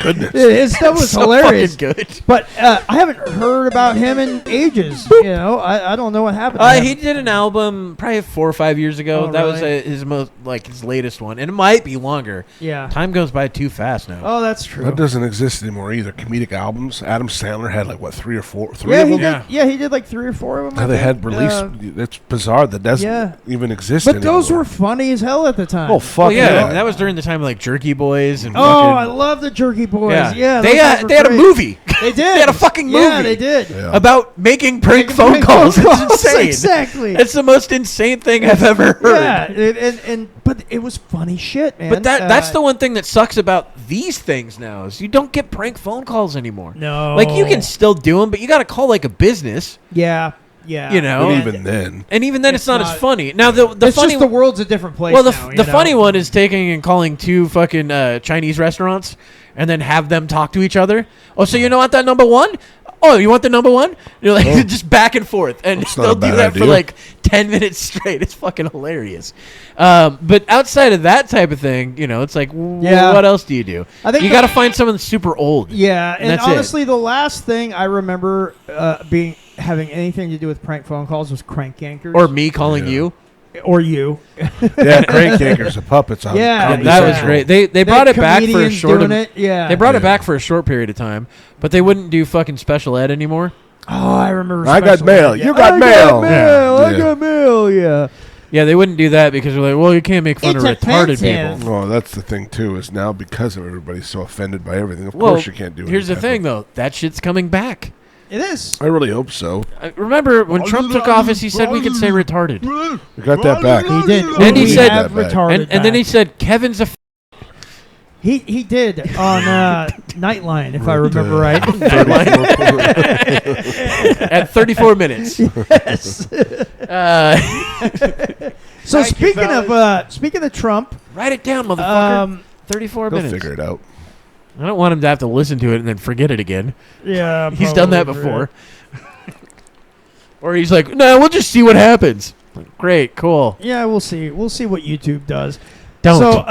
Goodness, his stuff was so hilarious. fucking good. But I haven't heard about him in ages. You know, I don't know what happened. To him. He did an album probably 4 or 5 years ago. Oh, that was really? his most his latest one, and it might be longer. Yeah. Time goes by too fast now. Oh, that's true. that doesn't exist anymore either. Comedic albums. Adam Sandler had like 3 or 4. Three Yeah, of he them. did. Yeah, he did like 3 or 4 of them. How they had released. That's bizarre. That doesn't even exist But anymore. those were funny as hell at the time. Oh fuck Well, yeah, yeah. that was during the time of like Jerky Boys and. Oh, fucking, I love the Jerky Boys. Yeah, they those guys were they had a great. movie. They did. They had a fucking movie. Yeah, they did. Yeah. About making prank phone calls. It's insane. Exactly. It's the most insane thing I've ever heard. Yeah, but it was funny shit, man. But that's the one thing that sucks about these things now is you don't get prank phone calls anymore. No. Like you can still do them, but you got to call like a business. Yeah. Yeah. You know. But even then. And even then, it's not as not- funny. Now the It's funny just the world's a different place. well now, the funny one is taking and calling 2 fucking Chinese restaurants and then have them talk to each other. Oh, so you know what that number 1? Oh, you want the number 1? You're like just back and forth, and That's not they'll a do bad that for idea. like 10 minutes straight. It's fucking hilarious. But outside of that type of thing, it's like, Yeah. what else do you do? I think you got to find someone super old. Yeah, and that's it. honestly, the last thing I remember having anything to do with prank phone calls was crank yankers. Or me calling you. Or you. Yeah, crank yankers of puppets on. Yeah, Comedy That was Central. great. They brought it back for a comedians short. doing it. Yeah. They brought it Yeah. back for a short period of time, but they wouldn't do fucking special ed anymore. Oh, I remember. I got special mail. ed. You got I mail. Got mail. I Yeah. got mail. Yeah. Yeah, they wouldn't do that because they're like, well, you can't make fun It's of retarded offensive. people. Well, that's the thing too. Is now because of everybody's so offended by everything. Of Well, course, you can't do it. Here's the thing, though. That shit's coming back. It is. I really hope so. Remember when Trump took office, he said we could say retarded. We got that back. He did. And he We said- have retarded And then he back. said Kevin's a. He did on Nightline, if I remember right. At 34 minutes. Yes. So Thank you, speaking of Trump, Write it down, motherfucker. 34 They'll minutes. figure it out. I don't want him to have to listen to it and then forget it again. yeah, He's done that probably before. Or he's like, no, we'll just see what happens. Like, great, cool. Yeah, we'll see. We'll see what YouTube does. Don't. So,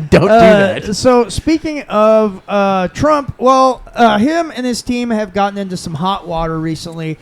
Don't do that. So speaking of Trump, well, him and his team have gotten into some hot water recently,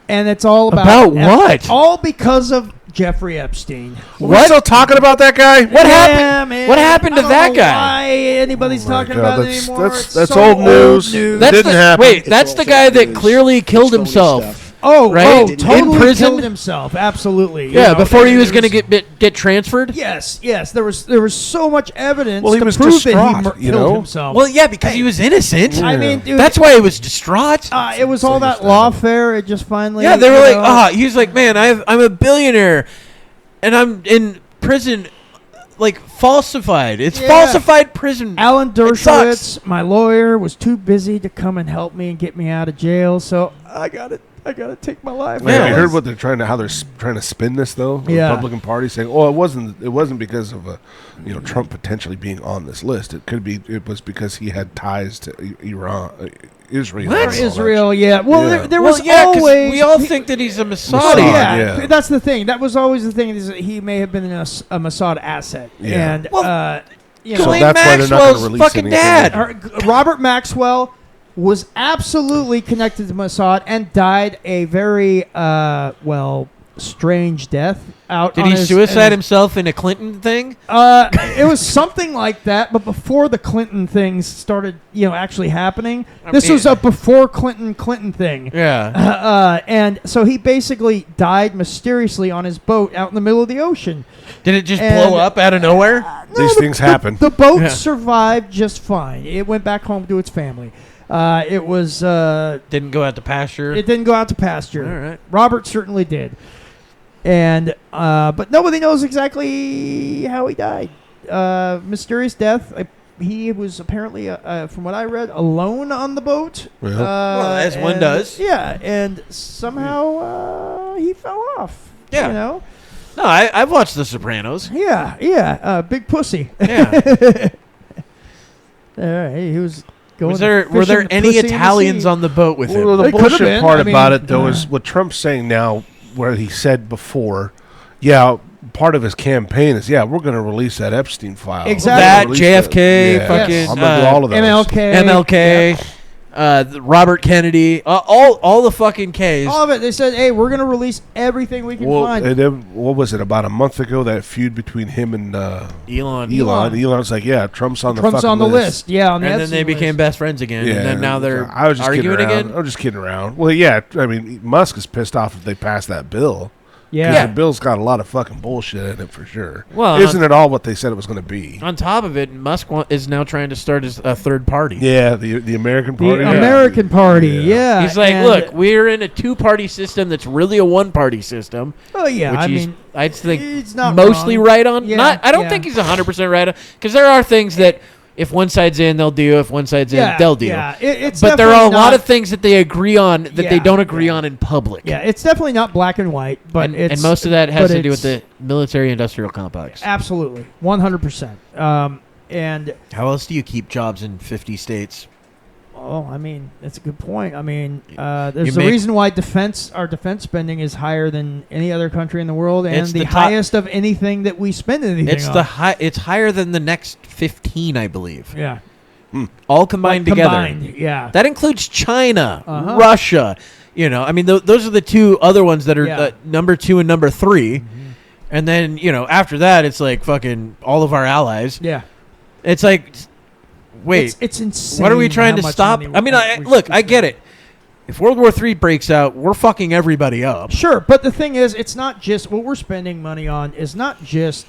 and it's all About what? All because of Jeffrey Epstein. We're still talking about that guy? What Yeah, happened? man. What happened to I don't that know guy? Why anybody's Oh my talking God, about it that's- anymore? that's- It's that's so old news. That's Didn't the, happen. Wait, It's that's the also guy that news. clearly killed Phony himself. stuff. Oh, Right? oh, In totally prison? killed himself. Absolutely. You Yeah, know, before he was there going to get transferred. Yes, yes. There was so much evidence Well, he to was prove that distraught, he you killed know? himself. Well, yeah, because he was innocent. I mean, dude, That's why he was distraught. it was all that lawfare. It just finally. Yeah, they were you like, know, he was like, man, I'm a billionaire, and I'm in prison, like falsified. It's Yeah. falsified prison. Alan It sucks. Dershowitz, my lawyer, was too busy to come and help me and get me out of jail. So I gotta take my life. Man, I Yeah. heard what they're trying to spin this though. The Yeah. Republican Party saying, "Oh, it wasn't because of Trump potentially being on this list. It was because he had ties to Iran, Israel, What? and all that Israel, shit." yeah. Well, Yeah. there Well, was yeah, 'cause always we all think that he's a Mossad. Mossad, yeah, yeah. that's the thing. That was always the thing. Is that he may have been a Mossad asset, Yeah. and Well, you So know, Ghislaine that's why they're not gonna Maxwell's release fucking anything. dad. Robert Maxwell was absolutely connected to Mossad and died a very strange death. Did he suicide himself in a Clinton thing? It was something like that, but before the Clinton things started, actually happening. This was a before Clinton thing. Yeah. And so he basically died mysteriously on his boat out in the middle of the ocean. Did it just And- blow up out of nowhere? No, These things happen. The boat Yeah. survived just fine. It went back home to its family. It was. Didn't go out to pasture. It didn't go out to pasture. All right. Robert certainly did. And but nobody knows exactly how he died. Mysterious death. He was apparently, from what I read, alone on the boat. Well. Well, as one does. Yeah, and somehow he fell off. Yeah. You know. No, I've watched The Sopranos. Yeah. Big pussy. Yeah. All right, he was going. Were there any Italians on the boat with him? Well, the It could've bullshit been. part I mean, about it, though, is what Trump's saying now, where he said before, part of his campaign is, we're going to release that Epstein file. Exactly. That, Release JFK, Yeah. fucking, I'm going to do all of those. MLK. Robert Kennedy, all the fucking Ks. All of it. They said, "Hey, we're going to release everything we can Well, find." and then, what was it, about a month ago, that feud between him and Elon. Elon's like, Trump's on the Trump's fucking on the list. Yeah, on the And then Epstein they became list. best friends again. Yeah, And then now they're I was just arguing kidding around. again. I'm just kidding around. Well, yeah, I mean, Musk is pissed off if they pass that bill. Yeah. The bill's got a lot of fucking bullshit in it for sure. Well, isn't it all what they said it was going to be? On top of it, Musk is now trying to start a third party. Yeah, the American The Party. American Party. Yeah. He's like, and- look, we're in a two-party system that's really a one-party system. Oh yeah. Which I he's, mean, I'd think it's not mostly wrong. right on. Yeah, I don't yeah. think he's 100% right on, because there are things that if one side's in, they'll do. If one side's in, they'll do. Yeah. It's But there are a definitely lot not- of things that they agree on that they Yeah. don't agree on in public. Yeah, it's definitely not black and white, but and most of that has but to do with it's- the military-industrial complex. Absolutely, 100%. And How else do you keep jobs in 50 states? I mean, that's a good point. I mean, there's a make- reason why our defense spending is higher than any other country in the world, and It's the the top- highest of anything that we spend anything It's on. It's higher than the next 15, I believe. Yeah. All combined Like, together. combined, yeah. That includes China, Uh-huh. Russia. I mean, those are the two other ones that are Yeah. number 2 and number 3. And then, after that, it's like fucking all of our allies. Yeah. It's like, wait, It's insane. what are we trying how to much stop? money I mean, we look, I spend. get it. If World War III breaks out, we're fucking everybody up. Sure, but the thing is, it's not just what we're spending money on is not just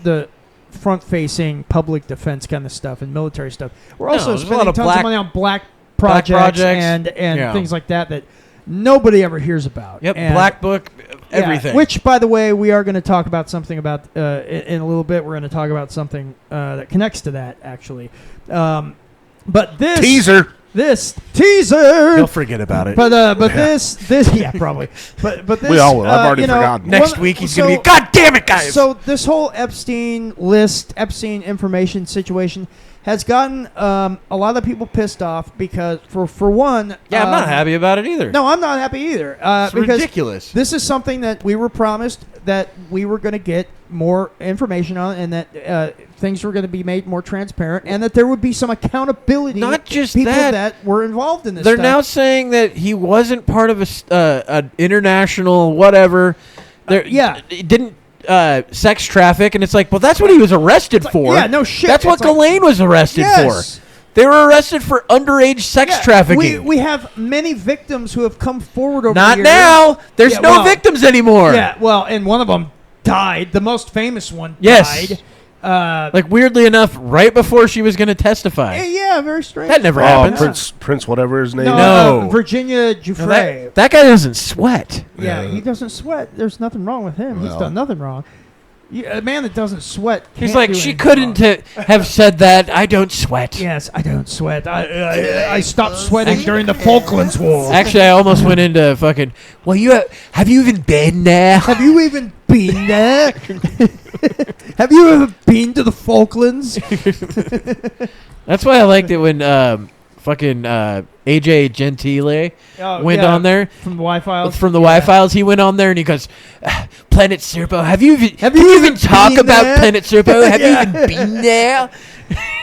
the front-facing public defense kind of stuff and military stuff. We're also there's a lot spending of tons of money on black projects. And things like that nobody ever hears about. Yep, and Black Book, everything. Which, by the way, we are going to talk about something about in a little bit. We're going to talk about something that connects to that, actually. But this teaser. He'll forget about it. But this yeah, probably. But this we all will. I've already forgotten. Next week he's going to be, God damn it, guys. So this whole Epstein information situation has gotten a lot of people pissed off because, for one... Yeah, I'm not happy about it either. No, I'm not happy either. It's ridiculous. This is something that we were promised that we were going to get more information on, and that things were going to be made more transparent, and that there would be some accountability. Not just people that were involved in this. They're stuff. now saying that he wasn't part of an international whatever. It didn't sex traffic, and it's like, well, that's what he was arrested for. Yeah, no shit. That's what Ghislaine was arrested for. They were arrested for underage sex trafficking. We have many victims who have come forward over the Not years. now. There's no victims anymore. Yeah, well, and one of them died. The most famous one died. Like, weirdly enough, right before she was going to testify. Yeah, very strange. That never happens. Prince, whatever his name is. No. Virginia Giuffre. That guy doesn't sweat. Yeah, he doesn't sweat. There's nothing wrong with him. He's done nothing wrong. A man that doesn't sweat. He's like, she couldn't have said that. I don't sweat. Yes, I don't sweat. I stopped sweating during the Falklands War. Actually, I almost went into fucking. Well, have you even been there? Have you even been there? Have you ever been to the Falklands? That's why I liked it when fucking AJ Gentile went on there from the Y-Files. From the Y-Files, he went on there and he goes, "Planet Serpo, have you even talk about Planet Serpo? Have you even been there?"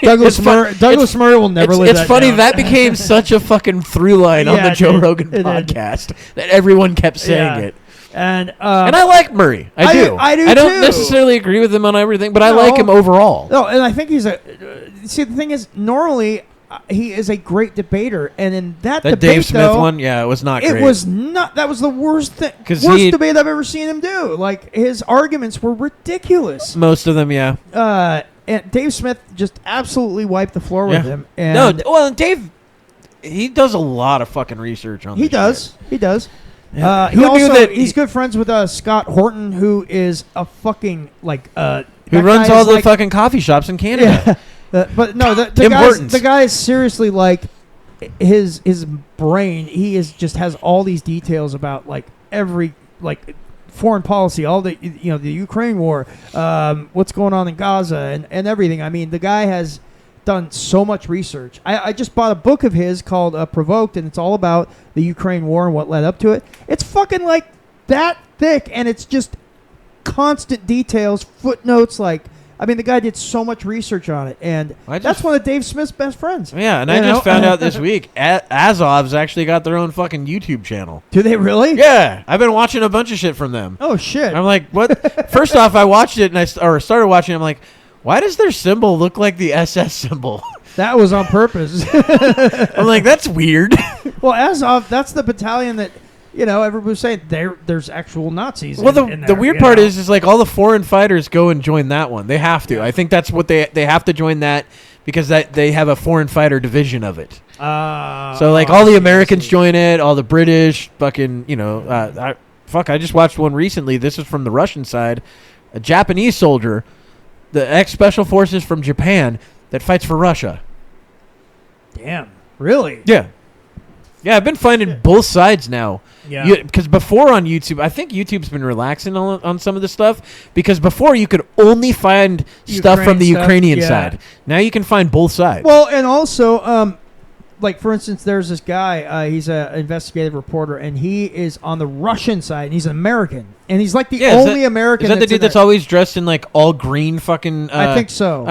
Douglas Murray will never live that It's funny down. That became such a fucking through line on the Joe Rogan podcast that everyone kept saying it. And I like Murray. I do. I do. I don't too. necessarily agree with him on everything, but I like him overall. No, and I think he's see, the thing is, normally he is a great debater, and in that debate, Dave Smith one, it was not great. It was not. That was the worst thing. Worst debate I've ever seen him do. Like, his arguments were ridiculous. Most of them, yeah. And Dave Smith just absolutely wiped the floor with him. And Dave, he does a lot of fucking research on. He does. Shit. He does. Yeah. He's good friends with Scott Horton, who is a fucking who runs all the fucking coffee shops in Canada. Yeah. But no, the guy is seriously like his brain. He just has all these details about every foreign policy, all the the Ukraine war, what's going on in Gaza, and everything. I mean, the guy has done so much research. I just bought a book of his called Provoked, and it's all about the Ukraine war and what led up to it. It's fucking that thick, and it's just constant details, footnotes, the guy did so much research on it, and that's one of Dave Smith's best friends. Yeah, and I just found out this week, Azov's actually got their own fucking YouTube channel. Do they really? Yeah, I've been watching a bunch of shit from them. Oh, shit. I'm like, what? First off, I watched it, and started watching it, I'm like, why does their symbol look like the SS symbol? That was on purpose. I'm like, that's weird. Well, Azov, that's the battalion that... everybody's saying there's actual Nazis. Well, the weird part is all the foreign fighters go and join that one. They have to. I think that's what they have to join that because they have a foreign fighter division of it. So all the Americans join it, all the British, fucking I just watched one recently. This is from the Russian side, a Japanese soldier, the ex-special forces from Japan that fights for Russia. Damn, really? Yeah. Yeah, I've been finding both sides now. Yeah. Because before on YouTube, I think YouTube's been relaxing on some of the stuff. Because before you could only find stuff from the Ukrainian side. Now you can find both sides. Well, and also, for instance, there's this guy. He's an investigative reporter, and he is on the Russian side, and he's an American. And he's the only American. Is that the dude that's always dressed in all green fucking... I think so.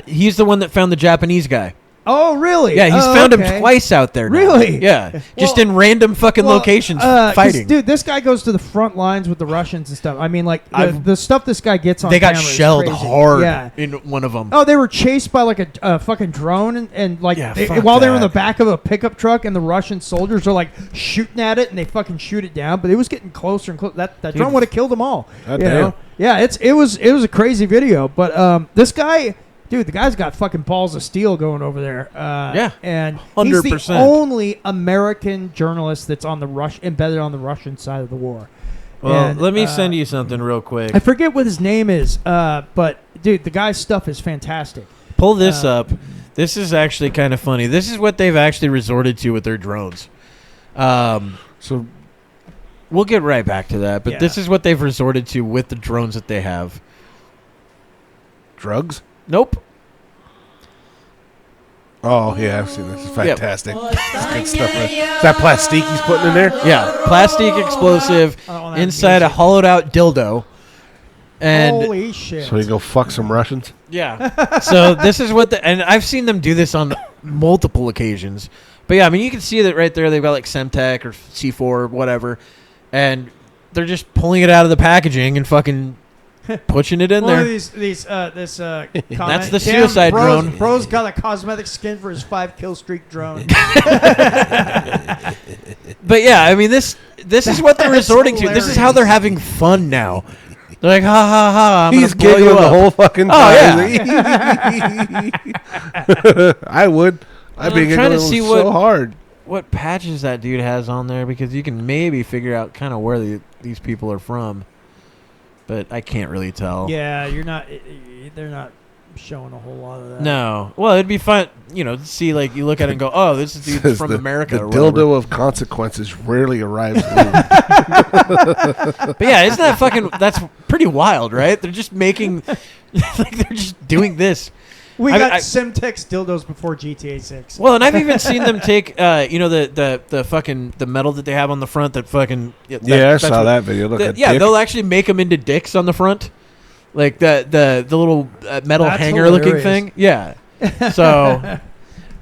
He's the one that found the Japanese guy. Oh, really? Yeah, he's found him twice out there now. Really? Yeah. Just in random fucking locations fighting. Dude, this guy goes to the front lines with the Russians and stuff. I mean, the stuff this guy gets on They got camera shelled is crazy. hard in one of them. Oh, they were chased by a fucking drone and while they were in the back of a pickup truck, and the Russian soldiers are shooting at it, and they fucking shoot it down, but it was getting closer and closer. That drone would have killed them all. Damn. Yeah, it was a crazy video, but this guy dude, the guy's got fucking balls of steel going over there. And 100%. He's the only American journalist that's on the embedded on the Russian side of the war. Well, and, let me send you something real quick. I forget what his name is, but dude, the guy's stuff is fantastic. Pull this up. This is actually kind of funny. This is what they've actually resorted to with their drones. So we'll get right back to that, but this is what they've resorted to with the drones that they have. Drugs? Nope. Oh, yeah, I've seen this. It's fantastic. It's good stuff. Is that plastique he's putting in there? Yeah, plastic explosive inside a hollowed-out dildo. And holy shit. So you go fuck some Russians? Yeah. So this is what and I've seen them do this on multiple occasions. But yeah, I mean, you can see that right there. They've got like Semtech or C4 or whatever. And they're just pulling it out of the packaging and fucking pushing it in there. This comment. That's the suicide drone. Bro's got a cosmetic skin for his 5 kill streak drone. But yeah, I mean, this is what they're resorting to. This is how they're having fun now. They're like, ha ha ha! He's giggling the whole fucking time. Oh yeah. I would. I'd be giggling so hard. What patches that dude has on there, because you can maybe figure out kind of where these people are from, but I can't really tell. Yeah, they're not showing a whole lot of that. No. Well, it'd be fun, to see, like, you look at it and go, oh, this is dude from America. The dildo of consequences rarely arrives. But yeah, isn't that that's pretty wild, right? They're just making, like, they're just doing this. We got Semtex dildos before GTA 6. Well, and I've even seen them take, the fucking the metal that they have on the front. That fucking I saw that video. They'll actually make them into dicks on the front, like the little metal hanger looking thing. Yeah. So,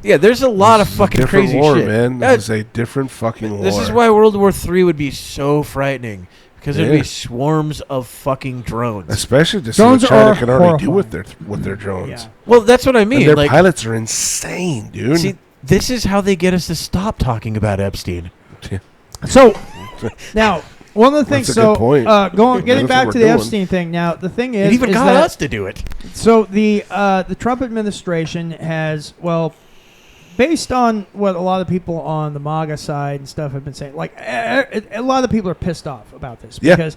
yeah, there's a lot of fucking crazy war, shit, man. This is a different fucking war. This is why World War III would be so frightening. Because there'd be swarms of fucking drones. Especially to see what China can already do with their drones. Yeah. Well, that's what I mean. And their pilots are insane, dude. See, this is how they get us to stop talking about Epstein. Yeah. So, now, one of the things, That's a good point. getting back to the Epstein thing, now, the thing is... It even got us to do it. So, the Trump administration has, based on what a lot of people on the MAGA side and stuff have been saying, like, a lot of people are pissed off about this. Yeah. Because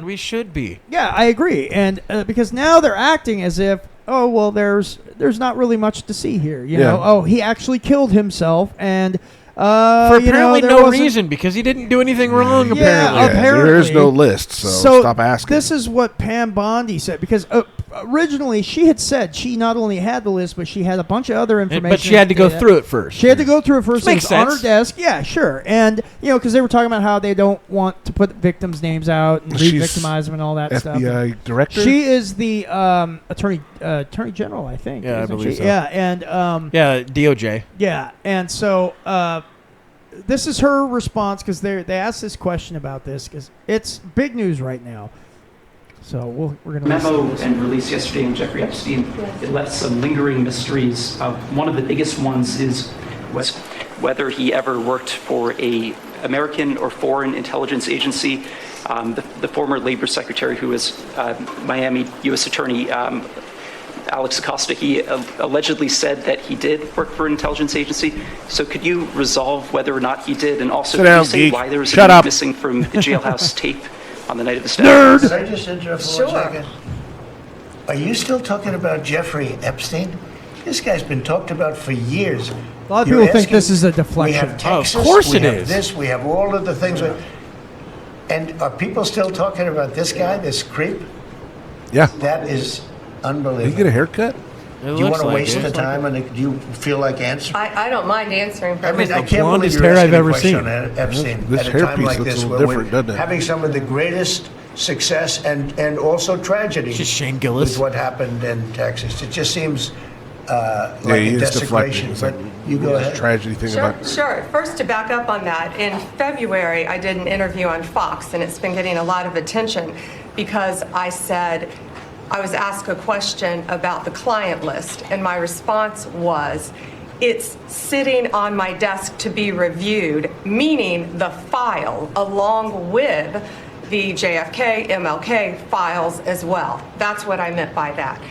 we should be. Yeah, I agree. And because now they're acting as if, there's not really much to see here. You know, he actually killed himself, and for apparently no reason, because he didn't do anything wrong. Apparently there is no list, so stop asking. This is what Pam Bondi said, because originally she had said she not only had the list, but she had a bunch of other information. But she had to go through it first. She had to go through it first. Makes sense. On her desk. Yeah, sure. And, because they were talking about how they don't want to put victims' names out and re-victimize them and all that stuff. FBI director? She is the attorney general, I think. Yeah, I believe so. Yeah, and... DOJ. Yeah, and so... this is her response, because they asked this question about this, because it's big news right now. So we're going to memo and release yesterday on Jeffrey Epstein. It left some lingering mysteries. One of the biggest ones was whether he ever worked for a American or foreign intelligence agency. The former labor secretary, who was Miami U.S. Attorney Alex Acosta, he allegedly said that he did work for an intelligence agency. So could you resolve whether or not he did, and also could you say why there was something missing from the jailhouse tape on the night of the stabbing? Could I just interrupt for 1 second? Are you still talking about Jeffrey Epstein? This guy's been talked about for years. A lot of people think this is a deflection. We have Texas, of course it is. This, we have all of the things. And are people still talking about this guy, this creep? Yeah. That is unbelievable. Did you get a haircut? Do you want to waste the time, and do you feel like answering? I don't mind answering. I mean, I can't believe blondest hair I've ever seen. On Epstein This at a time hairpiece like looks this, a where little different, we're doesn't it? having some of the greatest success and also tragedy Just Shane Gillis. with what happened in Texas. It just seems like he a is desecration. deflecting. But you go ahead. Tragedy thing about. Sure. First, to back up on that, in February, I did an interview on Fox, and it's been getting a lot of attention because I was asked a question about the client list, and my response was, it's sitting on my desk to be reviewed, meaning the file, along with the JFK, MLK files as well. That's what I meant by that.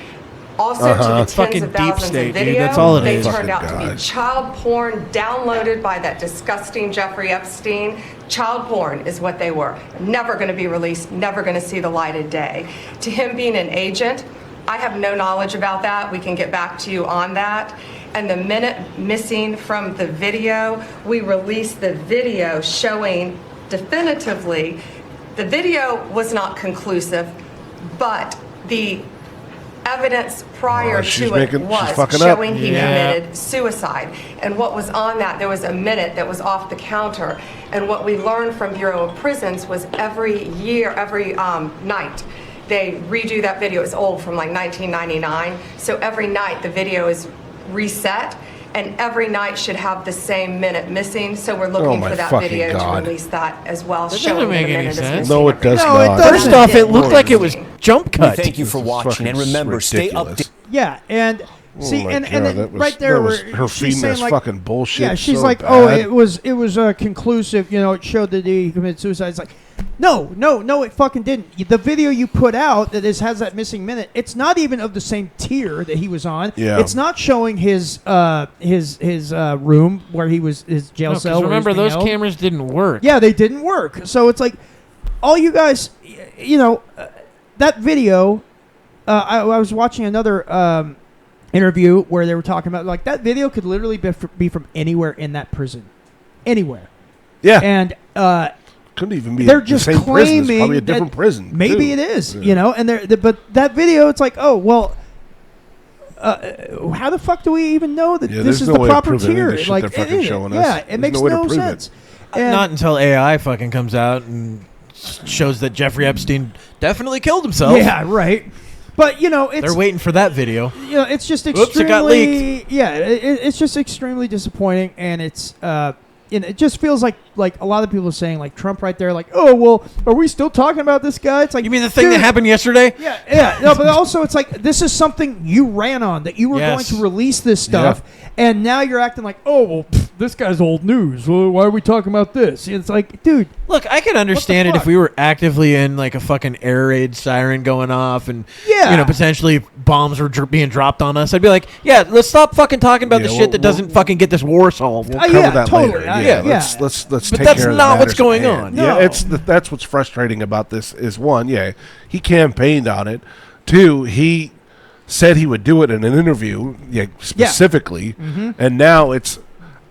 Also, to the tens Fucking of deep thousands state, of dude. video, That's all it they is. turned out to Fucking be child porn downloaded by that disgusting Jeffrey Epstein. Child porn is what they were. Never going to be released, never going to see the light of day. To him being an agent, I have no knowledge about that. We can get back to you on that. And the minute missing from the video, we released the video showing definitively the video was not conclusive, but the evidence prior to it was showing he committed suicide. And what was on that, there was a minute that was off the counter. And what we learned from Bureau of Prisons was every year, every night, they redo that video. It's old, from like 1999. So every night the video is reset, and every night should have the same minute missing. So we're looking for that video to release that as well, showing the minute is missing. No, it does No, not. it doesn't. First off, it looked like it was jump cut. Thank you for watching, and remember, stay updated. Yeah, and see, my and God, then that was- right there, that was where her she's feeding saying us like, fucking bullshit. yeah, she's so like, bad. oh, it was conclusive. You know, it showed that he committed suicide. It's like, no, it fucking didn't. The video you put out that has that missing minute, it's not even of the same tier that he was on. Yeah. It's not showing his room where he was, his jail cell. where he was Remember, being those held. cameras didn't work. Yeah, they didn't work. So it's like, all you guys, you know, that video. I was watching another interview where they were talking about, like, that video could literally be from anywhere in that prison, anywhere. Yeah, And couldn't even be. they're the just same prison. It's claiming probably a that different prison. maybe too. it is, Yeah. you know. And but that video, it's like, oh well. How the fuck do we even know that Yeah, this there's is no the way of proper proving any of tier? this shit Like, they're fucking it is. showing us. Yeah, it There's makes no way to no prove it. sense. And- Not until AI fucking comes out and shows that Jeffrey Epstein definitely killed himself. yeah, right. But you know, it's They're waiting for that video. you know, it's just Oops, extremely. it got leaked. Yeah, it's just extremely disappointing, and it's it just feels like a lot of people are saying, like, Trump right there, like, oh well, are we still talking about this guy? It's like, You mean the thing dude, that happened yesterday? Yeah, no, but also it's like, this is something you ran on, that you were Yes. going to release this stuff, and now you're acting like, oh well, this guy's old news. Well, why are we talking about this? It's like, dude. Look, I can understand it fuck? if we were actively in like a fucking air raid siren going off and Yeah. you know, potentially bombs were being dropped on us. I'd be like, yeah, let's stop fucking talking about Yeah, the we'll- shit that doesn't fucking get this war solved. We'll cover yeah, that totally. later. Yeah. Let's But take that's care of the not what's matters at going hand. on. Yeah, No. that's what's frustrating about this is, one, he campaigned on it. Two, he said he would do it in an interview, specifically, and now it's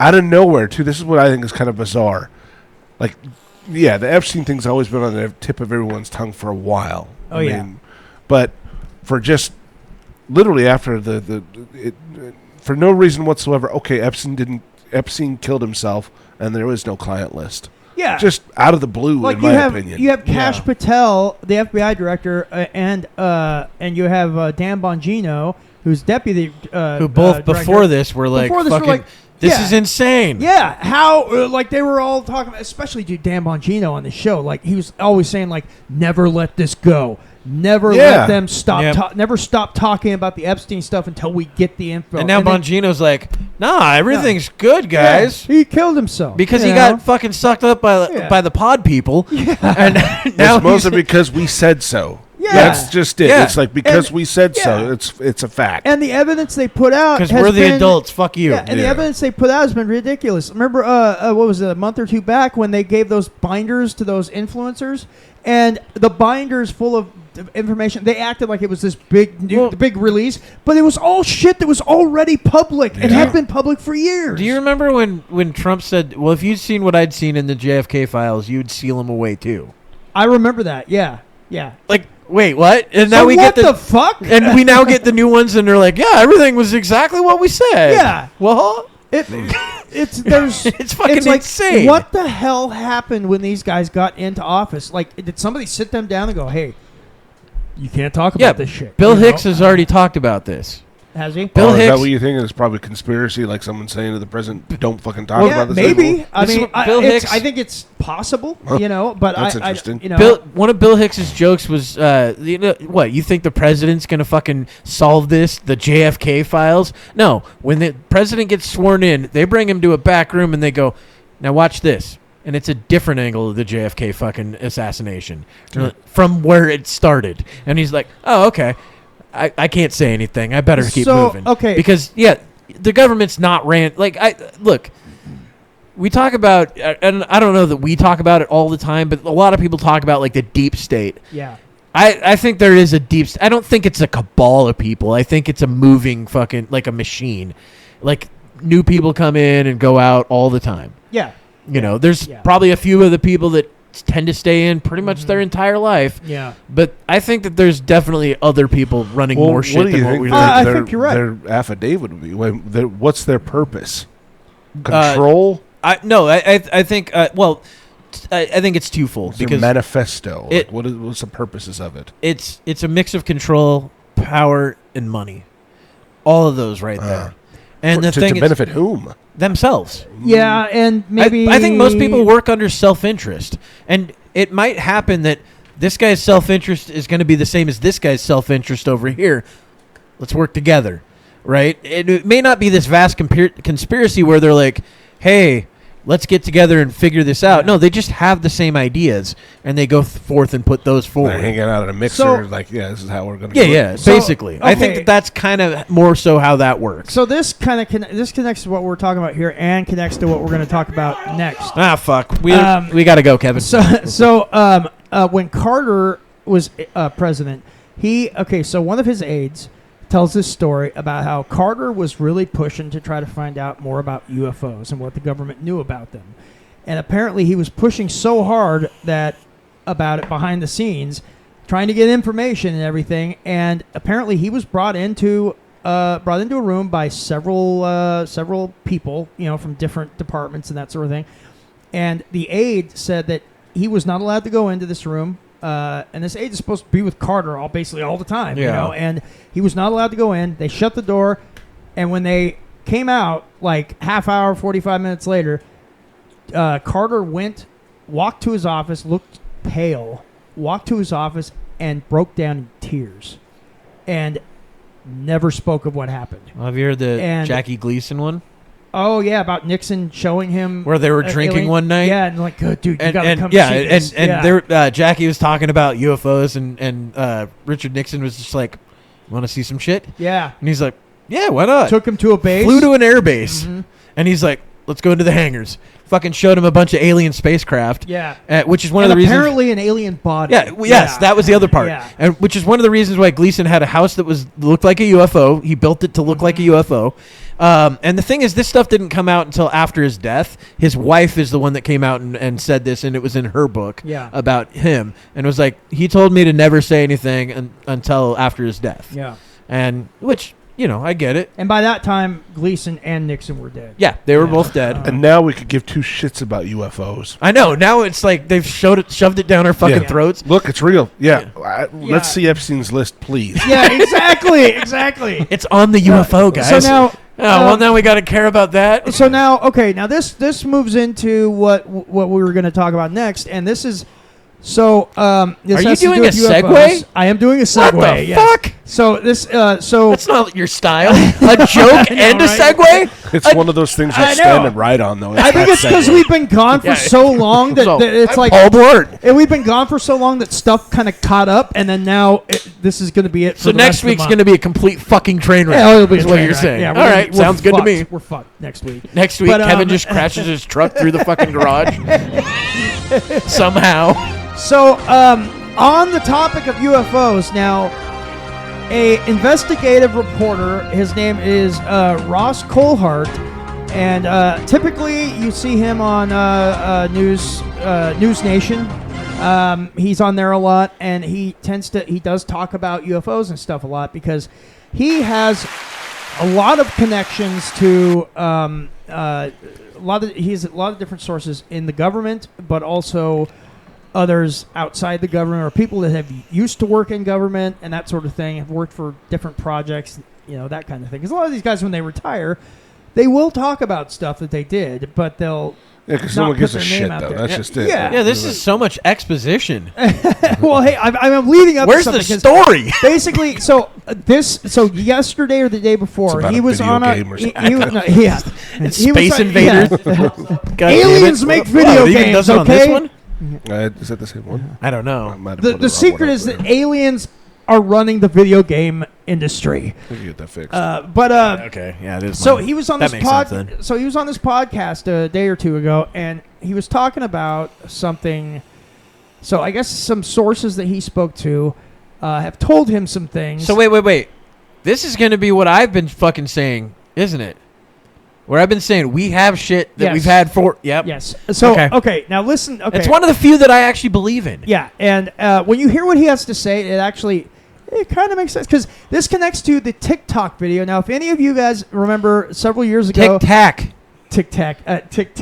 out of nowhere too. This is what I think is kind of bizarre. Like, the Epstein thing's always been on the tip of everyone's tongue for a while. Oh, yeah. But for just literally after for no reason whatsoever, okay, Epstein killed himself, and there was no client list. Yeah. Just out of the blue, Like, in my opinion. you have Kash Yeah. Patel, the FBI director, and you have Dan Bongino, who's deputy. Who both director. before this were like, Before this were fucking, like, this yeah. is insane. Yeah, how like they were all talking about, especially Dan Bongino on the show. Like, he was always saying, like, never let this go. Never let them stop. Yep. Never stop talking about the Epstein stuff until we get the info. And now then- Bongino's like, nah, everything's good, guys. Yeah, he killed himself Because you he know? got fucking sucked up by the pod people. And now It's mostly because we said so. Yeah. That's just it. Yeah. It's like, because And- we said so, yeah. it's a fact. And the evidence they put out because has we're the been- adults. Fuck you. Yeah, and the Yeah. evidence they put out has been ridiculous. Remember, what was it, a month or two back when they gave those binders to those influencers, and the binders full of information. They acted like it was this big release, but it was all shit that was already public and had been public for years. Do you remember when Trump said, well, if you'd seen what I'd seen in the JFK files, you'd seal them away too? I remember that. Yeah. Like, wait, what? And So now we what get the fuck? And we now get the new ones, and they're like, yeah, everything was exactly what we said. Yeah. Well, It's fucking like, insane. What the hell happened when these guys got into office? Like, did somebody sit them down and go, "Hey, you can't talk about this shit"? Bill you know? Hicks has already talked about this. Has he? Bill Is Hicks. that what you think? It's probably conspiracy, like someone saying to the president, "Don't fucking talk Yeah, about this." maybe. anymore? I This is mean, what Bill Hicks- I think it's possible, you know. But That's I interesting. you know, One of Bill Hicks's jokes was, what, you think the president's going to fucking solve this, the JFK files? No. When the president gets sworn in, they bring him to a back room and they go, now watch this. And it's a different angle of the JFK fucking assassination from where it started. And he's like, oh, okay. I can't say anything. I better keep moving. Okay. Because the government's not look. We talk about, and I don't know that we talk about it all the time, but a lot of people talk about like the deep state. Yeah. I think there is a I don't think it's a cabal of people. I think it's a moving fucking, like a machine. Like, new people come in and go out all the time. Yeah. You know, there's probably a few of the people that tend to stay in pretty much their entire life. Yeah. But I think that there's definitely other people running more shit than what we do. I think you're right. Their affidavit would be, what's their purpose? Control? I think, I think it's twofold. It's because a manifesto. What's the purposes of it? It's a mix of control, power, and money. All of those right there. And the thing to benefit whom? Themselves. Yeah, and maybe I think most people work under self-interest, and it might happen that this guy's self-interest is going to be the same as this guy's self-interest over here. Let's work together, right? It may not be this vast conspiracy where they're like, hey, let's get together and figure this out. No, they just have the same ideas, and they go forth and put those forward. They're hanging out at a mixer, this is how we're going to do it. Basically. Okay. I think that's kind of more so how that works. So this kind of this connects to what we're talking about here and connects to what we're going to talk about next. Fuck. We got to go, Kevin. So when Carter was president, so one of his aides tells this story about how Carter was really pushing to try to find out more about UFOs and what the government knew about them. And apparently he was pushing so hard about it behind the scenes, trying to get information and everything. And apparently he was brought into a room by several people, from different departments and that sort of thing. And the aide said that he was not allowed to go into this room. And this aide is supposed to be with Carter basically all the time, and he was not allowed to go in. They shut the door, and when they came out, like half hour, 45 minutes later, Carter walked to his office, looked pale, walked to his office, and broke down in tears, and never spoke of what happened. Have you heard the Jackie Gleason one? Oh, yeah, about Nixon showing him... Where they were drinking one night? Yeah, and like, dude, you got to come see this. And Jackie was talking about UFOs, and Richard Nixon was just like, want to see some shit? Yeah. And he's like, yeah, why not? Took him to a base. Flew to an air base. Mm-hmm. And he's like, let's go into the hangars. Fucking showed him a bunch of alien spacecraft. Yeah. Which is one of the reasons... apparently an alien body. Yeah, yes, that was the other part. Yeah. And which is one of the reasons why Gleason had a house that looked like a UFO. He built it to look like a UFO. And the thing is, this stuff didn't come out until after his death. His wife is the one that came out and said this, and it was in her book about him. And it was like, he told me to never say anything until after his death. Yeah. And which, I get it. And by that time, Gleason and Nixon were dead. Yeah, they were both dead. And now we could give two shits about UFOs. I know. Now it's like they've shoved it down our fucking throats. Look, it's real. Yeah. Let's see Epstein's list, please. Yeah, exactly. It's on the UFO, guys. So now... now we got to care about that. So now, this moves into what we were going to talk about next, and this is this are you doing a segue? I am doing a segue. What the fuck? So this, that's not your style. A joke and a segue. It's one of those things you're standing right on, though. I think it's because we've been gone for so long that it's like Paul Blart. And we've been gone for so long that stuff kind of caught up, and then now this is going to be it. So next week's going to be a complete fucking train wreck. Yeah, it'll be is what you're saying. Yeah, all right, sounds good to me. We're fucked next week. Next week, Kevin just crashes his truck through the fucking garage somehow. So, on the topic of UFOs, now, a investigative reporter, his name is Ross Coultheart, and typically you see him on News Nation. He's on there a lot, and he does talk about UFOs and stuff a lot because he has a lot of connections to he has a lot of different sources in the government, but also others outside the government or people that have used to work in government and that sort of thing, have worked for different projects, that kind of thing. Because a lot of these guys, when they retire, they will talk about stuff that they did, but they'll because no one gives a shit, though. That's just it. Yeah, this is so much exposition. Well, hey, I'm leading up Where's to something. Where's the story? Basically, so yesterday or the day before, he was on a... It's Space Invaders. Aliens make video games, okay? Is that the same one? I don't know. The secret is that aliens are running the video game industry. We can get that fixed. Okay, yeah, it is. So he was on that this makes sense, then. So he was on this podcast a day or two ago, and he was talking about something. So I guess some sources that he spoke to have told him some things. So wait. This is going to be what I've been fucking saying, isn't it? Where I've been saying we have shit that we've had for. Yep. Yes. So okay, now listen. Okay, it's one of the few that I actually believe in. Yeah, and when you hear what he has to say, it kind of makes sense because this connects to the TikTok video. Now, if any of you guys remember several years ago, Tic Tac.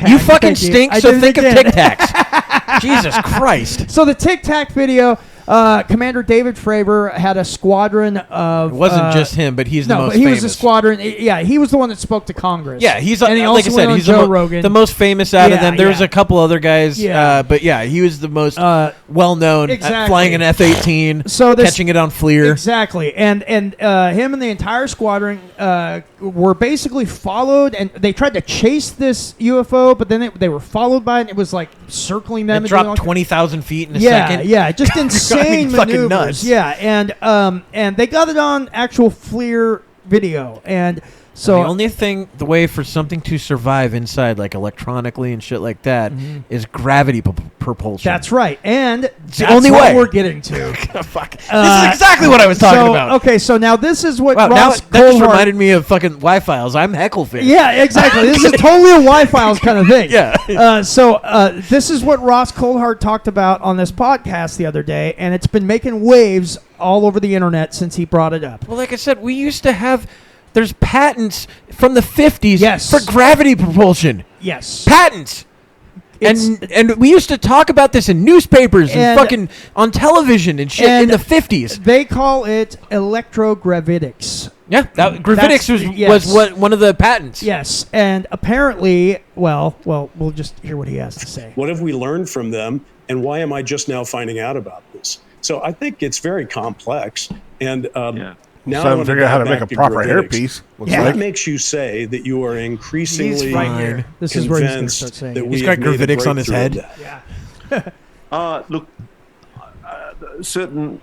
You fucking stink. So think of Tic Tacs. Jesus Christ. So the Tic Tac video. Commander David Fravor had a squadron of. It wasn't just him, but he's the most famous. No, he was a squadron. Yeah, he was the one that spoke to Congress. Yeah, he's and he like I said, he's Joe Rogan. The most famous out of them. There was a couple other guys, but yeah, he was the most well-known at flying an F-18, so catching it on FLIR. Exactly, and him and the entire squadron were basically followed, and they tried to chase this UFO, but then they were followed by it, and it was like circling them. It dropped 20,000 feet in a second. Yeah, just insane. Maneuvers. Nuts. Yeah, and they got it on actual FLIR video, and so the only thing, the way for something to survive inside, like electronically and shit like that, is gravity propulsion. That's right, and it's the only way we're getting to. Fuck. This is exactly what I was talking about. Okay, so now this is what Ross Ross that just reminded me of fucking Y-Files. I'm Hecklefish. Yeah, exactly. This is totally a Y-Files kind of thing. Yeah. So this is what Ross Coultheart talked about on this podcast the other day, and it's been making waves all over the internet since he brought it up. Well, like I said, we used to have. There's patents from the 50s for gravity propulsion. Yes. Patents. And we used to talk about this in newspapers and fucking on television and shit in the 50s. They call it electrogravitics. Yeah, gravitics was one of the patents. Yes, and apparently, well, we'll just hear what he has to say. What have we learned from them, and why am I just now finding out about this? So I think it's very complex, and now so I'm figuring out how to make a proper hairpiece. What makes you say that you are increasingly This is where he's going to start saying that he's got gravitics on his head? Yeah. Look, certain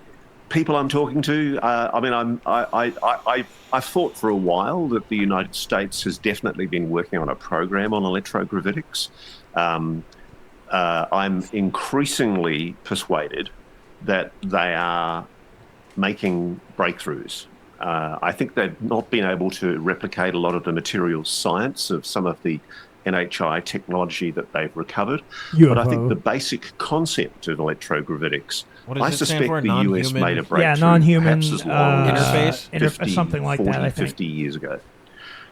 people I'm talking to, I've thought for a while that the United States has definitely been working on a program on electrogravitics. I'm increasingly persuaded that they are making breakthroughs. I think they've not been able to replicate a lot of the materials science of some of the NHI technology that they've recovered. UFO. But I think the basic concept of electrogravitics, I suspect the US made a breakthrough non-human perhaps as long as interface? Something like 40, that, I think. 50 years ago.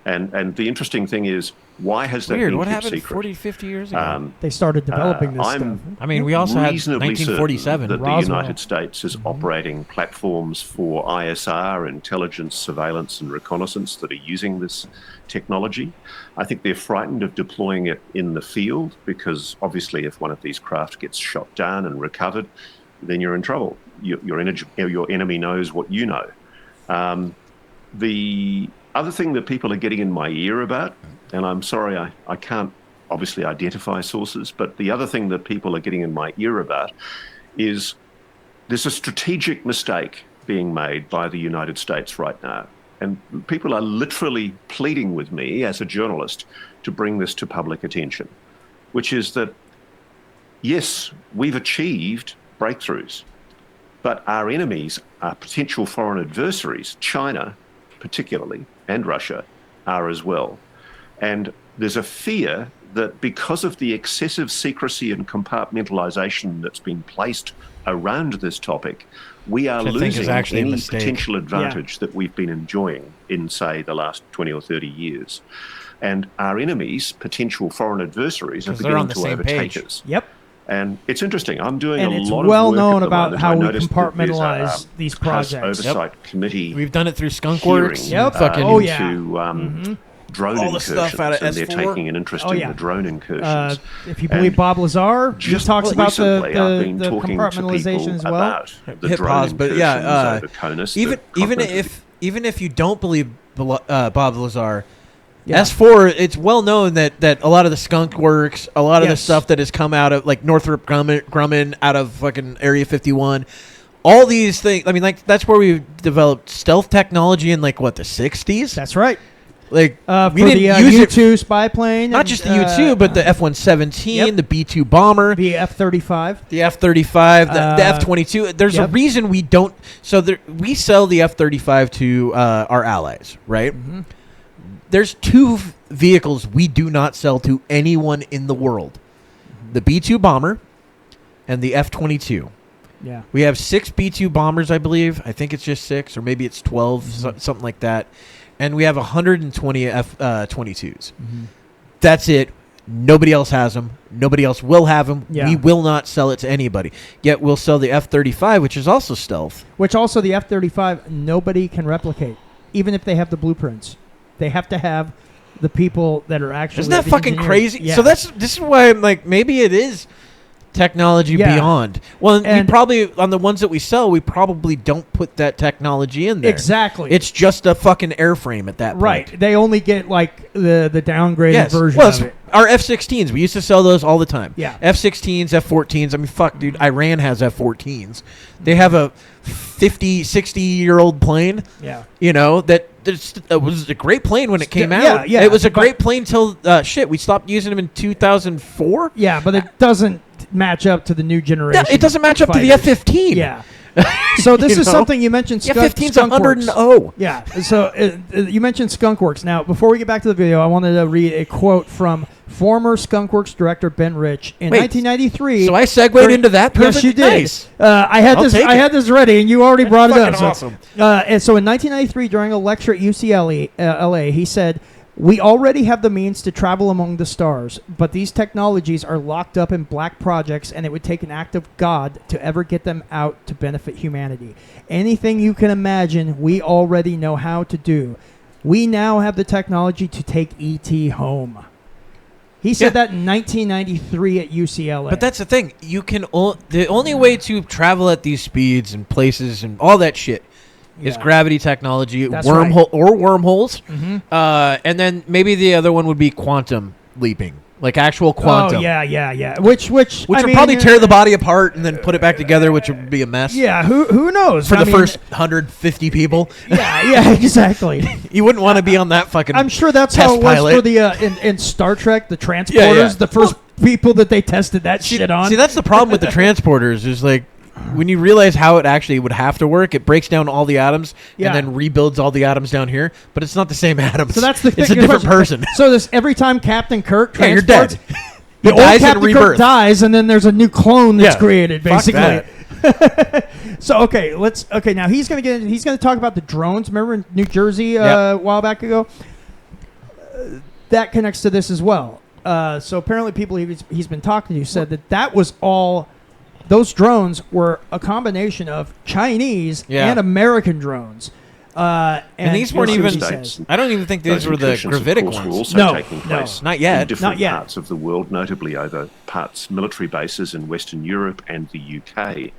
And the interesting thing is, why has that been what kept happened secret? 40, 50 years ago? They started developing this stuff. I mean, we also had reasonably 1947. certain that the United States is operating platforms for ISR, intelligence, surveillance, and reconnaissance that are using this technology. I think they're frightened of deploying it in the field because, obviously, if one of these craft gets shot down and recovered, then you're in trouble. Your enemy knows what you know. The other thing that people are getting in my ear about, and I'm sorry I can't obviously identify sources, but the other thing that people are getting in my ear about is there's a strategic mistake being made by the United States right now. And people are literally pleading with me as a journalist to bring this to public attention, which is that, yes, we've achieved breakthroughs, but our enemies, our potential foreign adversaries, China particularly, and Russia, are as well. And there's a fear that because of the excessive secrecy and compartmentalization that's been placed around this topic, we are losing any potential advantage that we've been enjoying in, say, the last 20 or 30 years. And our enemies, potential foreign adversaries, are beginning to overtake us. Yep. And it's interesting. I'm doing and a it's lot well of work known at the about moment. how I we noticed that compartmentalize these projects. Oversight committee. We've done it through Skunkworks. Into drone all the incursions, stuff out of and S4. they're taking an interest in the drone incursions. If you believe Bob Lazar, he talks about the compartmentalization as well. Hit pause, but even if you don't believe Bob Lazar, S4, it's well known that a lot of the skunk works, a lot of the stuff that has come out of like Northrop Grumman out of fucking Area 51, all these things. I mean, like that's where we developed stealth technology in like what the 60s. That's right. Like we didn't use U-2 spy plane, not just the U-2, but the F-117, the B-2 bomber, the F-35, the F-22. There's a reason we don't. So we sell the F-35 to our allies, right? Mm-hmm. There's 2 vehicles we do not sell to anyone in the world: the B-2 bomber and the F-22. Yeah, we have 6 B-2 bombers, I believe. I think it's just 6, or maybe it's 12, something like that. And we have 120 F-22s. Mm-hmm. That's it. Nobody else has them. Nobody else will have them. Yeah. We will not sell it to anybody. Yet we'll sell the F-35, which is also stealth. Which also the F-35, nobody can replicate, even if they have the blueprints. They have to have the people that are actually. Isn't that fucking engineers. crazy? Yeah. So this is why I'm like, maybe it is technology beyond. Well, and we probably, on the ones that we sell, we probably don't put that technology in there. Exactly. It's just a fucking airframe at that point. Right. They only get like the downgraded version of it. Our F-16s, we used to sell those all the time. Yeah. F-16s, F-14s. I mean, fuck, dude. Iran has F-14s. They have a 50, 60-year-old plane. Yeah. You know, that it was a great plane when it came out. Yeah, yeah. It was a great plane till, we stopped using them in 2004. Yeah, but it doesn't match up to the new generation. No, it doesn't match up to the F-15. Yeah. So this is something you mentioned. Yeah, F-15's 100. Yeah. So you mentioned Skunk Works. Now, before we get back to the video, I wanted to read a quote from former Skunk Works director Ben Rich in 1993. So I segued into that. Yes, you did. Nice. I had this ready, and you already brought it up. Awesome. And so in 1993, during a lecture at UCLA, he said, "We already have the means to travel among the stars, but these technologies are locked up in black projects, and it would take an act of God to ever get them out to benefit humanity. Anything you can imagine, we already know how to do. We now have the technology to take E.T. home." He said that in 1993 at UCLA. But that's the thing. You can the only way to travel at these speeds and places and all that shit is gravity technology, wormholes, mm-hmm. And then maybe the other one would be quantum leaping, like actual quantum. Oh yeah. Which would probably tear the body apart and then put it back together, which would be a mess. Yeah, who knows for the first 150 people? Yeah, exactly. You wouldn't want to be on that fucking. I'm sure that's how it was for the in Star Trek, the transporters. The first people that they tested that shit on. See, that's the problem with the transporters. Is like, when you realize how it actually would have to work, it breaks down all the atoms and then rebuilds all the atoms down here, but it's not the same atoms. So that's the thing. It's a different person. So this every time Captain Kirk you're dead. The old Captain Kirk dies, and then there's a new clone that's created, basically. So now he's gonna talk about the drones. Remember in New Jersey a while back ago? That connects to this as well. So apparently people he's been talking to said that was all. Those drones were a combination of Chinese and American drones. And these weren't even. I don't even think these were the gravitic ones. Were also taking place not yet. In different parts of the world, notably over military bases in Western Europe and the UK,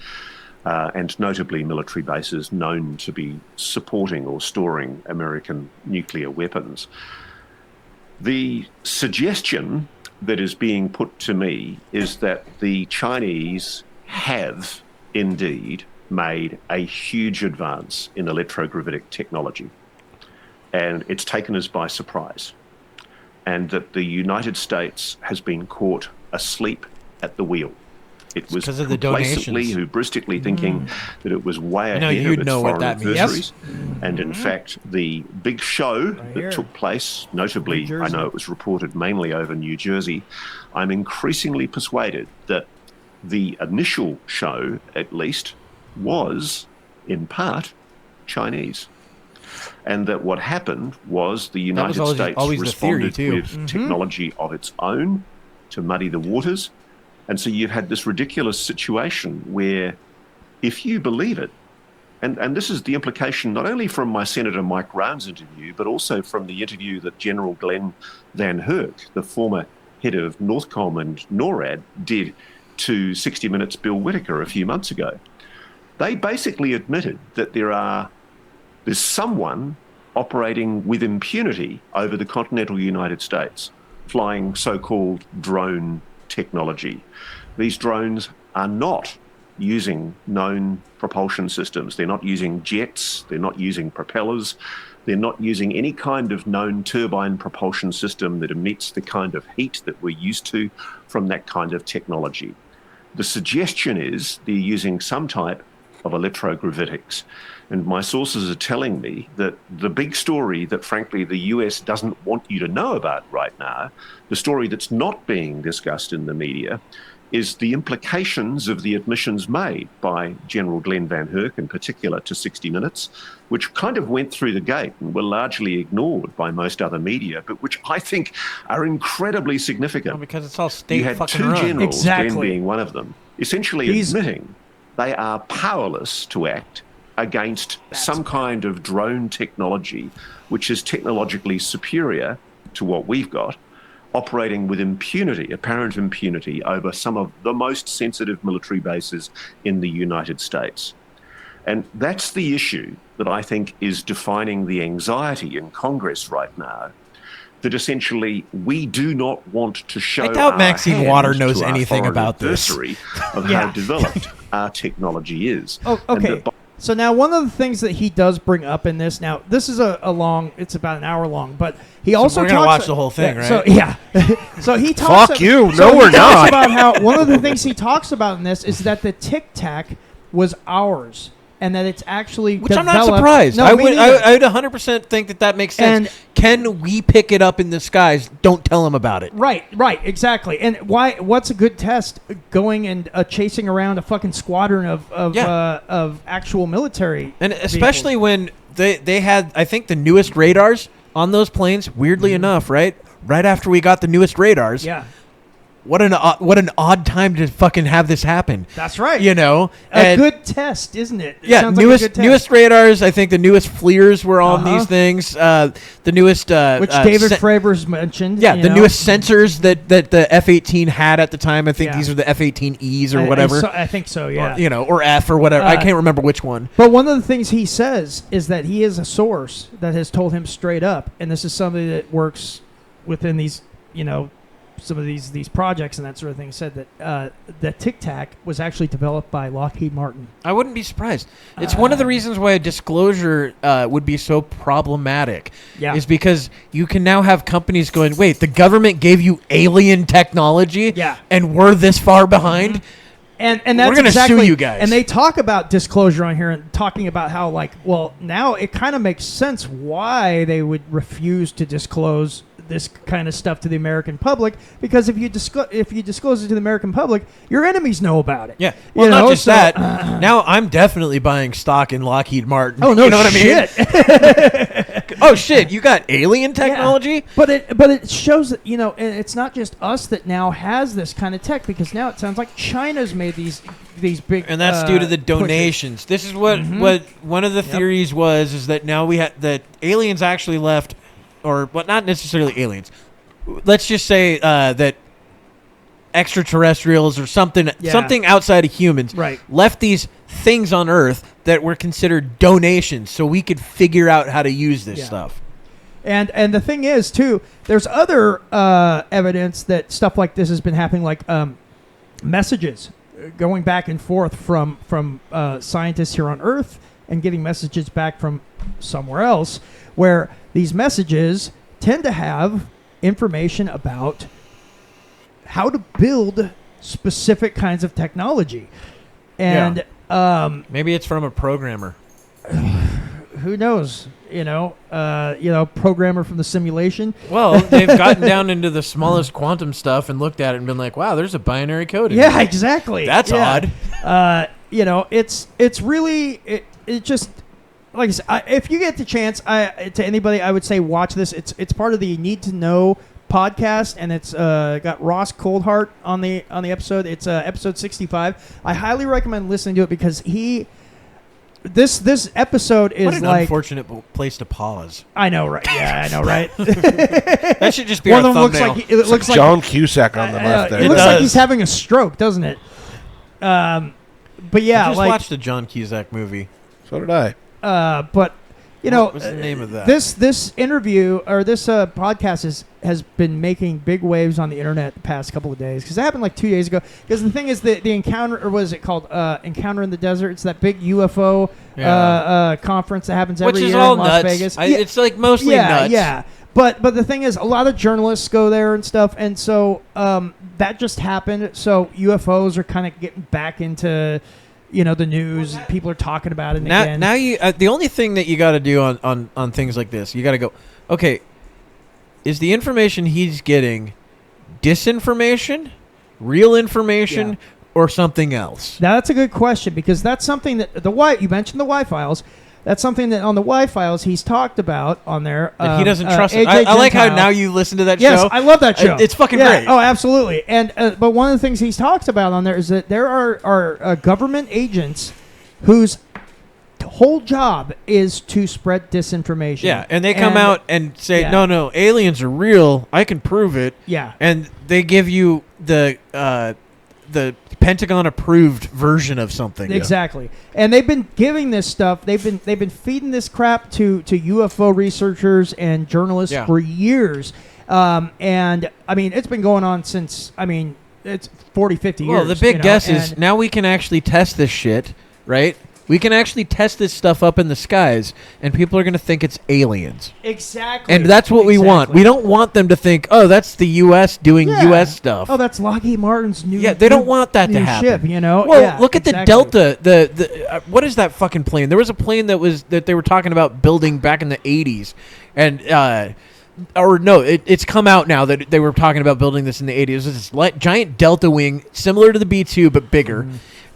and notably military bases known to be supporting or storing American nuclear weapons. The suggestion that is being put to me is that the Chinese have indeed made a huge advance in electrogravitic technology, and it's taken us by surprise, and that the United States has been caught asleep at the wheel. It was because of the complacently, hubristically thinking that it was way ahead of its foreign adversaries. And in fact, the big show that took place, notably, I know it was reported mainly over New Jersey, I'm increasingly persuaded that the initial show, at least, was, in part, Chinese. And that what happened was the United States responded with technology of its own to muddy the waters. And so you've had this ridiculous situation where, if you believe it, and this is the implication not only from my Senator Mike Roun's interview, but also from the interview that General Glenn Van Herk, the former head of Northcom and NORAD, did to 60 Minutes Bill Whitaker a few months ago. They basically admitted that there's someone operating with impunity over the continental United States, flying so-called drone technology. These drones are not using known propulsion systems. They're not using jets. They're not using propellers. They're not using any kind of known turbine propulsion system that emits the kind of heat that we're used to from that kind of technology. The suggestion is they're using some type of electrogravitics. And my sources are telling me that the big story that, frankly, the US doesn't want you to know about right now, the story that's not being discussed in the media, is the implications of the admissions made by General Glenn Van Herk, in particular, to 60 Minutes, which kind of went through the gate and were largely ignored by most other media, but which I think are incredibly significant. Well, because it's all state you had fucking two run. generals, Exactly. Glenn being one of them, essentially admitting they are powerless to act against some kind of drone technology which is technologically superior to what we've got, operating with impunity, apparent impunity, over some of the most sensitive military bases in the United States. And that's the issue that I think is defining the anxiety in Congress right now, that essentially we do not want to show. I doubt our Maxine hand Water knows to our anything foreign about this. adversary of how developed our technology is. Oh, okay. So now one of the things that he does bring up in this, now this is a long, it's about an hour long, but he also we're gonna talks watch the whole thing, right? So yeah, so he talks. Fuck you! So No, we're he talks not. about how one of the things he talks about in this is that the Tic Tac was ours, and that it's actually Which I'm not developed- surprised. No, I me would neither. I would 100% think that makes sense. And- Can we pick it up in the skies? Don't tell him about it. Right, exactly. And what's a good test? Going and chasing around a fucking squadron of actual military, And especially when they had, I think, the newest radars on those planes. Weirdly enough, right after we got the newest radars. Yeah. What an odd time to fucking have this happen. That's right. You know, a good test, isn't it? It Yeah, sounds like a good test. newest radars. I think the newest FLIRs were on these things. The newest, which David Fravers mentioned. Yeah, the newest sensors that the F-18 had at the time. I think these are the F-18Es or whatever. I think so. Yeah. Or F or whatever. I can't remember which one. But one of the things he says is that he is a source that has told him straight up, and this is somebody that works within these, some of these projects and that sort of thing, said that the Tic Tac was actually developed by Lockheed Martin. I wouldn't be surprised. It's one of the reasons why a disclosure would be so problematic. Yeah. Is because you can now have companies going, wait, the government gave you alien technology, Yeah. and we're this far behind. And that's We're gonna exactly, sue you guys. And they talk about disclosure on here and talking about how, now it kind of makes sense why they would refuse to disclose this kind of stuff to the American public, because if you disclose it to the American public, your enemies know about it. Yeah, well, not just that. Now I'm definitely buying stock in Lockheed Martin. Oh no, you know what shit. I mean? Oh shit, you got alien technology? Yeah. But it shows that, and it's not just us that now has this kind of tech, because now it sounds like China's made these big, and that's due to the pushes. donations. This is what one of the theories was, is that now we had that aliens actually left, or not necessarily aliens. Let's just say that extraterrestrials or something outside of humans left these things on Earth that were considered donations, so we could figure out how to use this stuff. And the thing is, too, there's other evidence that stuff like this has been happening, like messages going back and forth from scientists here on Earth and getting messages back from somewhere else, where these messages tend to have information about how to build specific kinds of technology. And maybe it's from a programmer. Who knows? Programmer from the simulation. Well, they've gotten down into the smallest quantum stuff and looked at it and been like, "Wow, there's a binary code in Yeah, here." exactly. That's odd. It's really it just, like I said, if you get the chance, to anybody, I would say watch this. It's part of the Need to Know podcast, and it's got Ross Coultheart on the episode. It's episode 65. I highly recommend listening to it, because this episode is what an like unfortunate place to pause. I know, right? Yeah, I know, right? That should just be one our of them thumbnail. looks like John Cusack on the left there. It looks like he's having a stroke, doesn't it? But yeah, I just watched the John Cusack movie. So did I. But You know, what's the name of that? This interview or this podcast has been making big waves on the internet the past couple of days because it happened like 2 days ago. Because the thing is, the encounter, or what is it called? Encounter in the Desert. It's that big UFO conference that happens every year in Las Vegas. It's like mostly nuts. Yeah. But the thing is, a lot of journalists go there and stuff, and so that just happened. So UFOs are kind of getting back into, the news. People are talking about it again. Now you, the only thing that you got to do on things like this, you got to go, okay, is the information he's getting disinformation, real information, or something else? Now that's a good question because that's something that you mentioned the Y files. That's something that on the Y files he's talked about on there. He doesn't trust it. I like how now you listen to that show. Yes, I love that show. It's fucking great. Oh, absolutely. And but one of the things he's talked about on there is that there are government agents whose whole job is to spread disinformation. Yeah, and they come out and say, no, aliens are real. I can prove it. Yeah. And they give you the Pentagon-approved version of something. Exactly. And they've been giving this stuff. They've been feeding this crap to UFO researchers and journalists for years. And I mean, it's been going on since it's 40, 50 years. Well, the big guess is now we can actually test this shit, right? We can actually test this stuff up in the skies, and people are going to think it's aliens. Exactly. And that's what we want. We don't want them to think, oh, that's the U.S. doing U.S. stuff. Oh, that's Lockheed Martin's new. Yeah, they don't want that to happen. Ship, Well, look at the Delta. The what is that fucking plane? There was a plane that they were talking about building back in the 80s, and it's come out now that they were talking about building this in the 80s. It was this giant Delta wing, similar to the B-2 but bigger,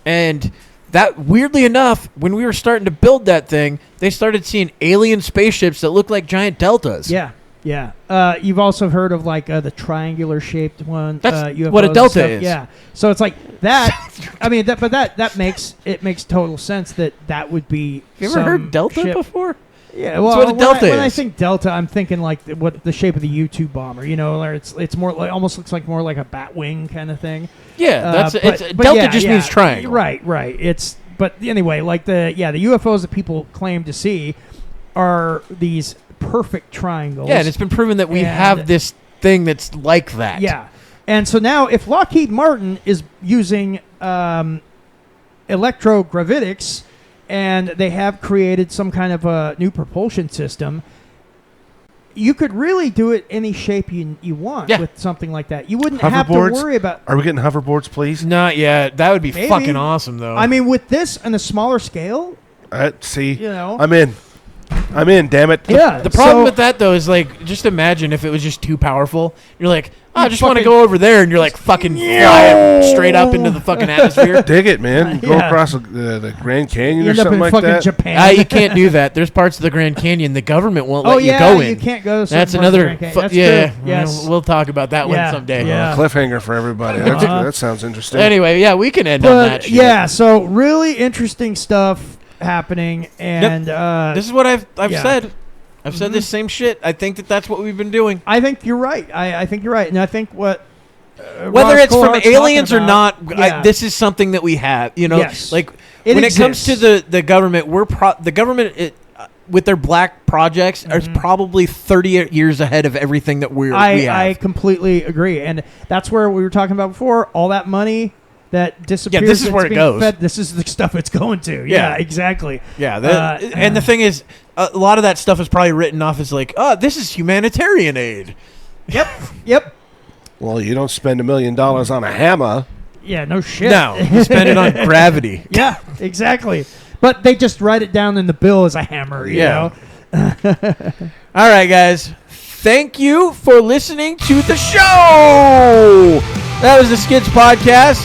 and that, weirdly enough, when we were starting to build that thing, they started seeing alien spaceships that look like giant deltas. Yeah. You've also heard of like the triangular shaped one. That's UFOs what a delta is. Yeah. So it's like that. I mean, that makes total sense that would be. You ever heard delta before? Yeah, well, that's what a delta is. When I think delta, I'm thinking like what the shape of the U-2 bomber. Where it's more like, almost looks like more like a bat wing kind of thing. Yeah, delta just means triangle. Right. But anyway, like the UFOs that people claim to see are these perfect triangles. Yeah, and it's been proven that we have this thing that's like that. Yeah, and so now if Lockheed Martin is using electrogravitics, and they have created some kind of a new propulsion system, you could really do it any shape you want with something like that. You wouldn't have to worry about... Are we getting hoverboards, please? Not yet. That would be fucking awesome, though. I mean, with this on a smaller scale... See, I'm in. Damn it. Yeah. The problem with that, though, is like, just imagine if it was just too powerful. You're like, I just want to go over there, and you're like fucking fly straight up into the fucking atmosphere. Dig it, man. Go across the Grand Canyon or something like that. Japan. You can't do that. There's parts of the Grand Canyon the government won't let you go in. You can't go. That's another. That's true. Yes. We'll talk about that one someday. Yeah. Cliffhanger for everybody. That sounds interesting. Anyway, we can end on that shit. Yeah. So really interesting stuff happening, and this is what I've said. I've said this same shit. I think that's what we've been doing. I think you're right. I think you're right, and I think what whether it's from aliens or not, this is something that we have. Like when it comes to the government, the government with their black projects are probably 30 years ahead of everything that we have. I completely agree, and that's where we were talking about before. All that money that disappears. Yeah, this is where it goes. This is the stuff it's going to. Yeah, exactly. Yeah, and the thing is, a lot of that stuff is probably written off as like, oh, this is humanitarian aid. Yep. Well, you don't spend $1 million on a hammer. Yeah, no shit. No, you spend it on gravity. Yeah, exactly. But they just write it down in the bill as a hammer, you know? All right, guys. Thank you for listening to the show. That was the Skids Podcast.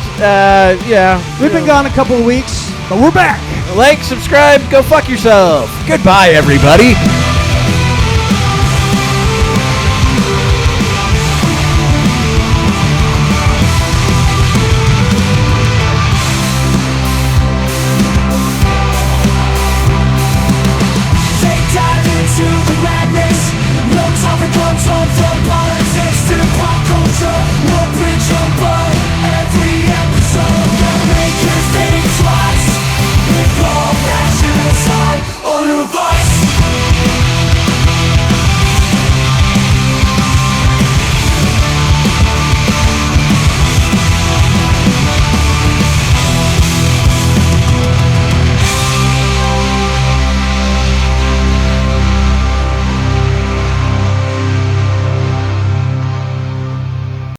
We've been gone a couple of weeks, but we're back. Like, subscribe, go fuck yourself. Goodbye, everybody.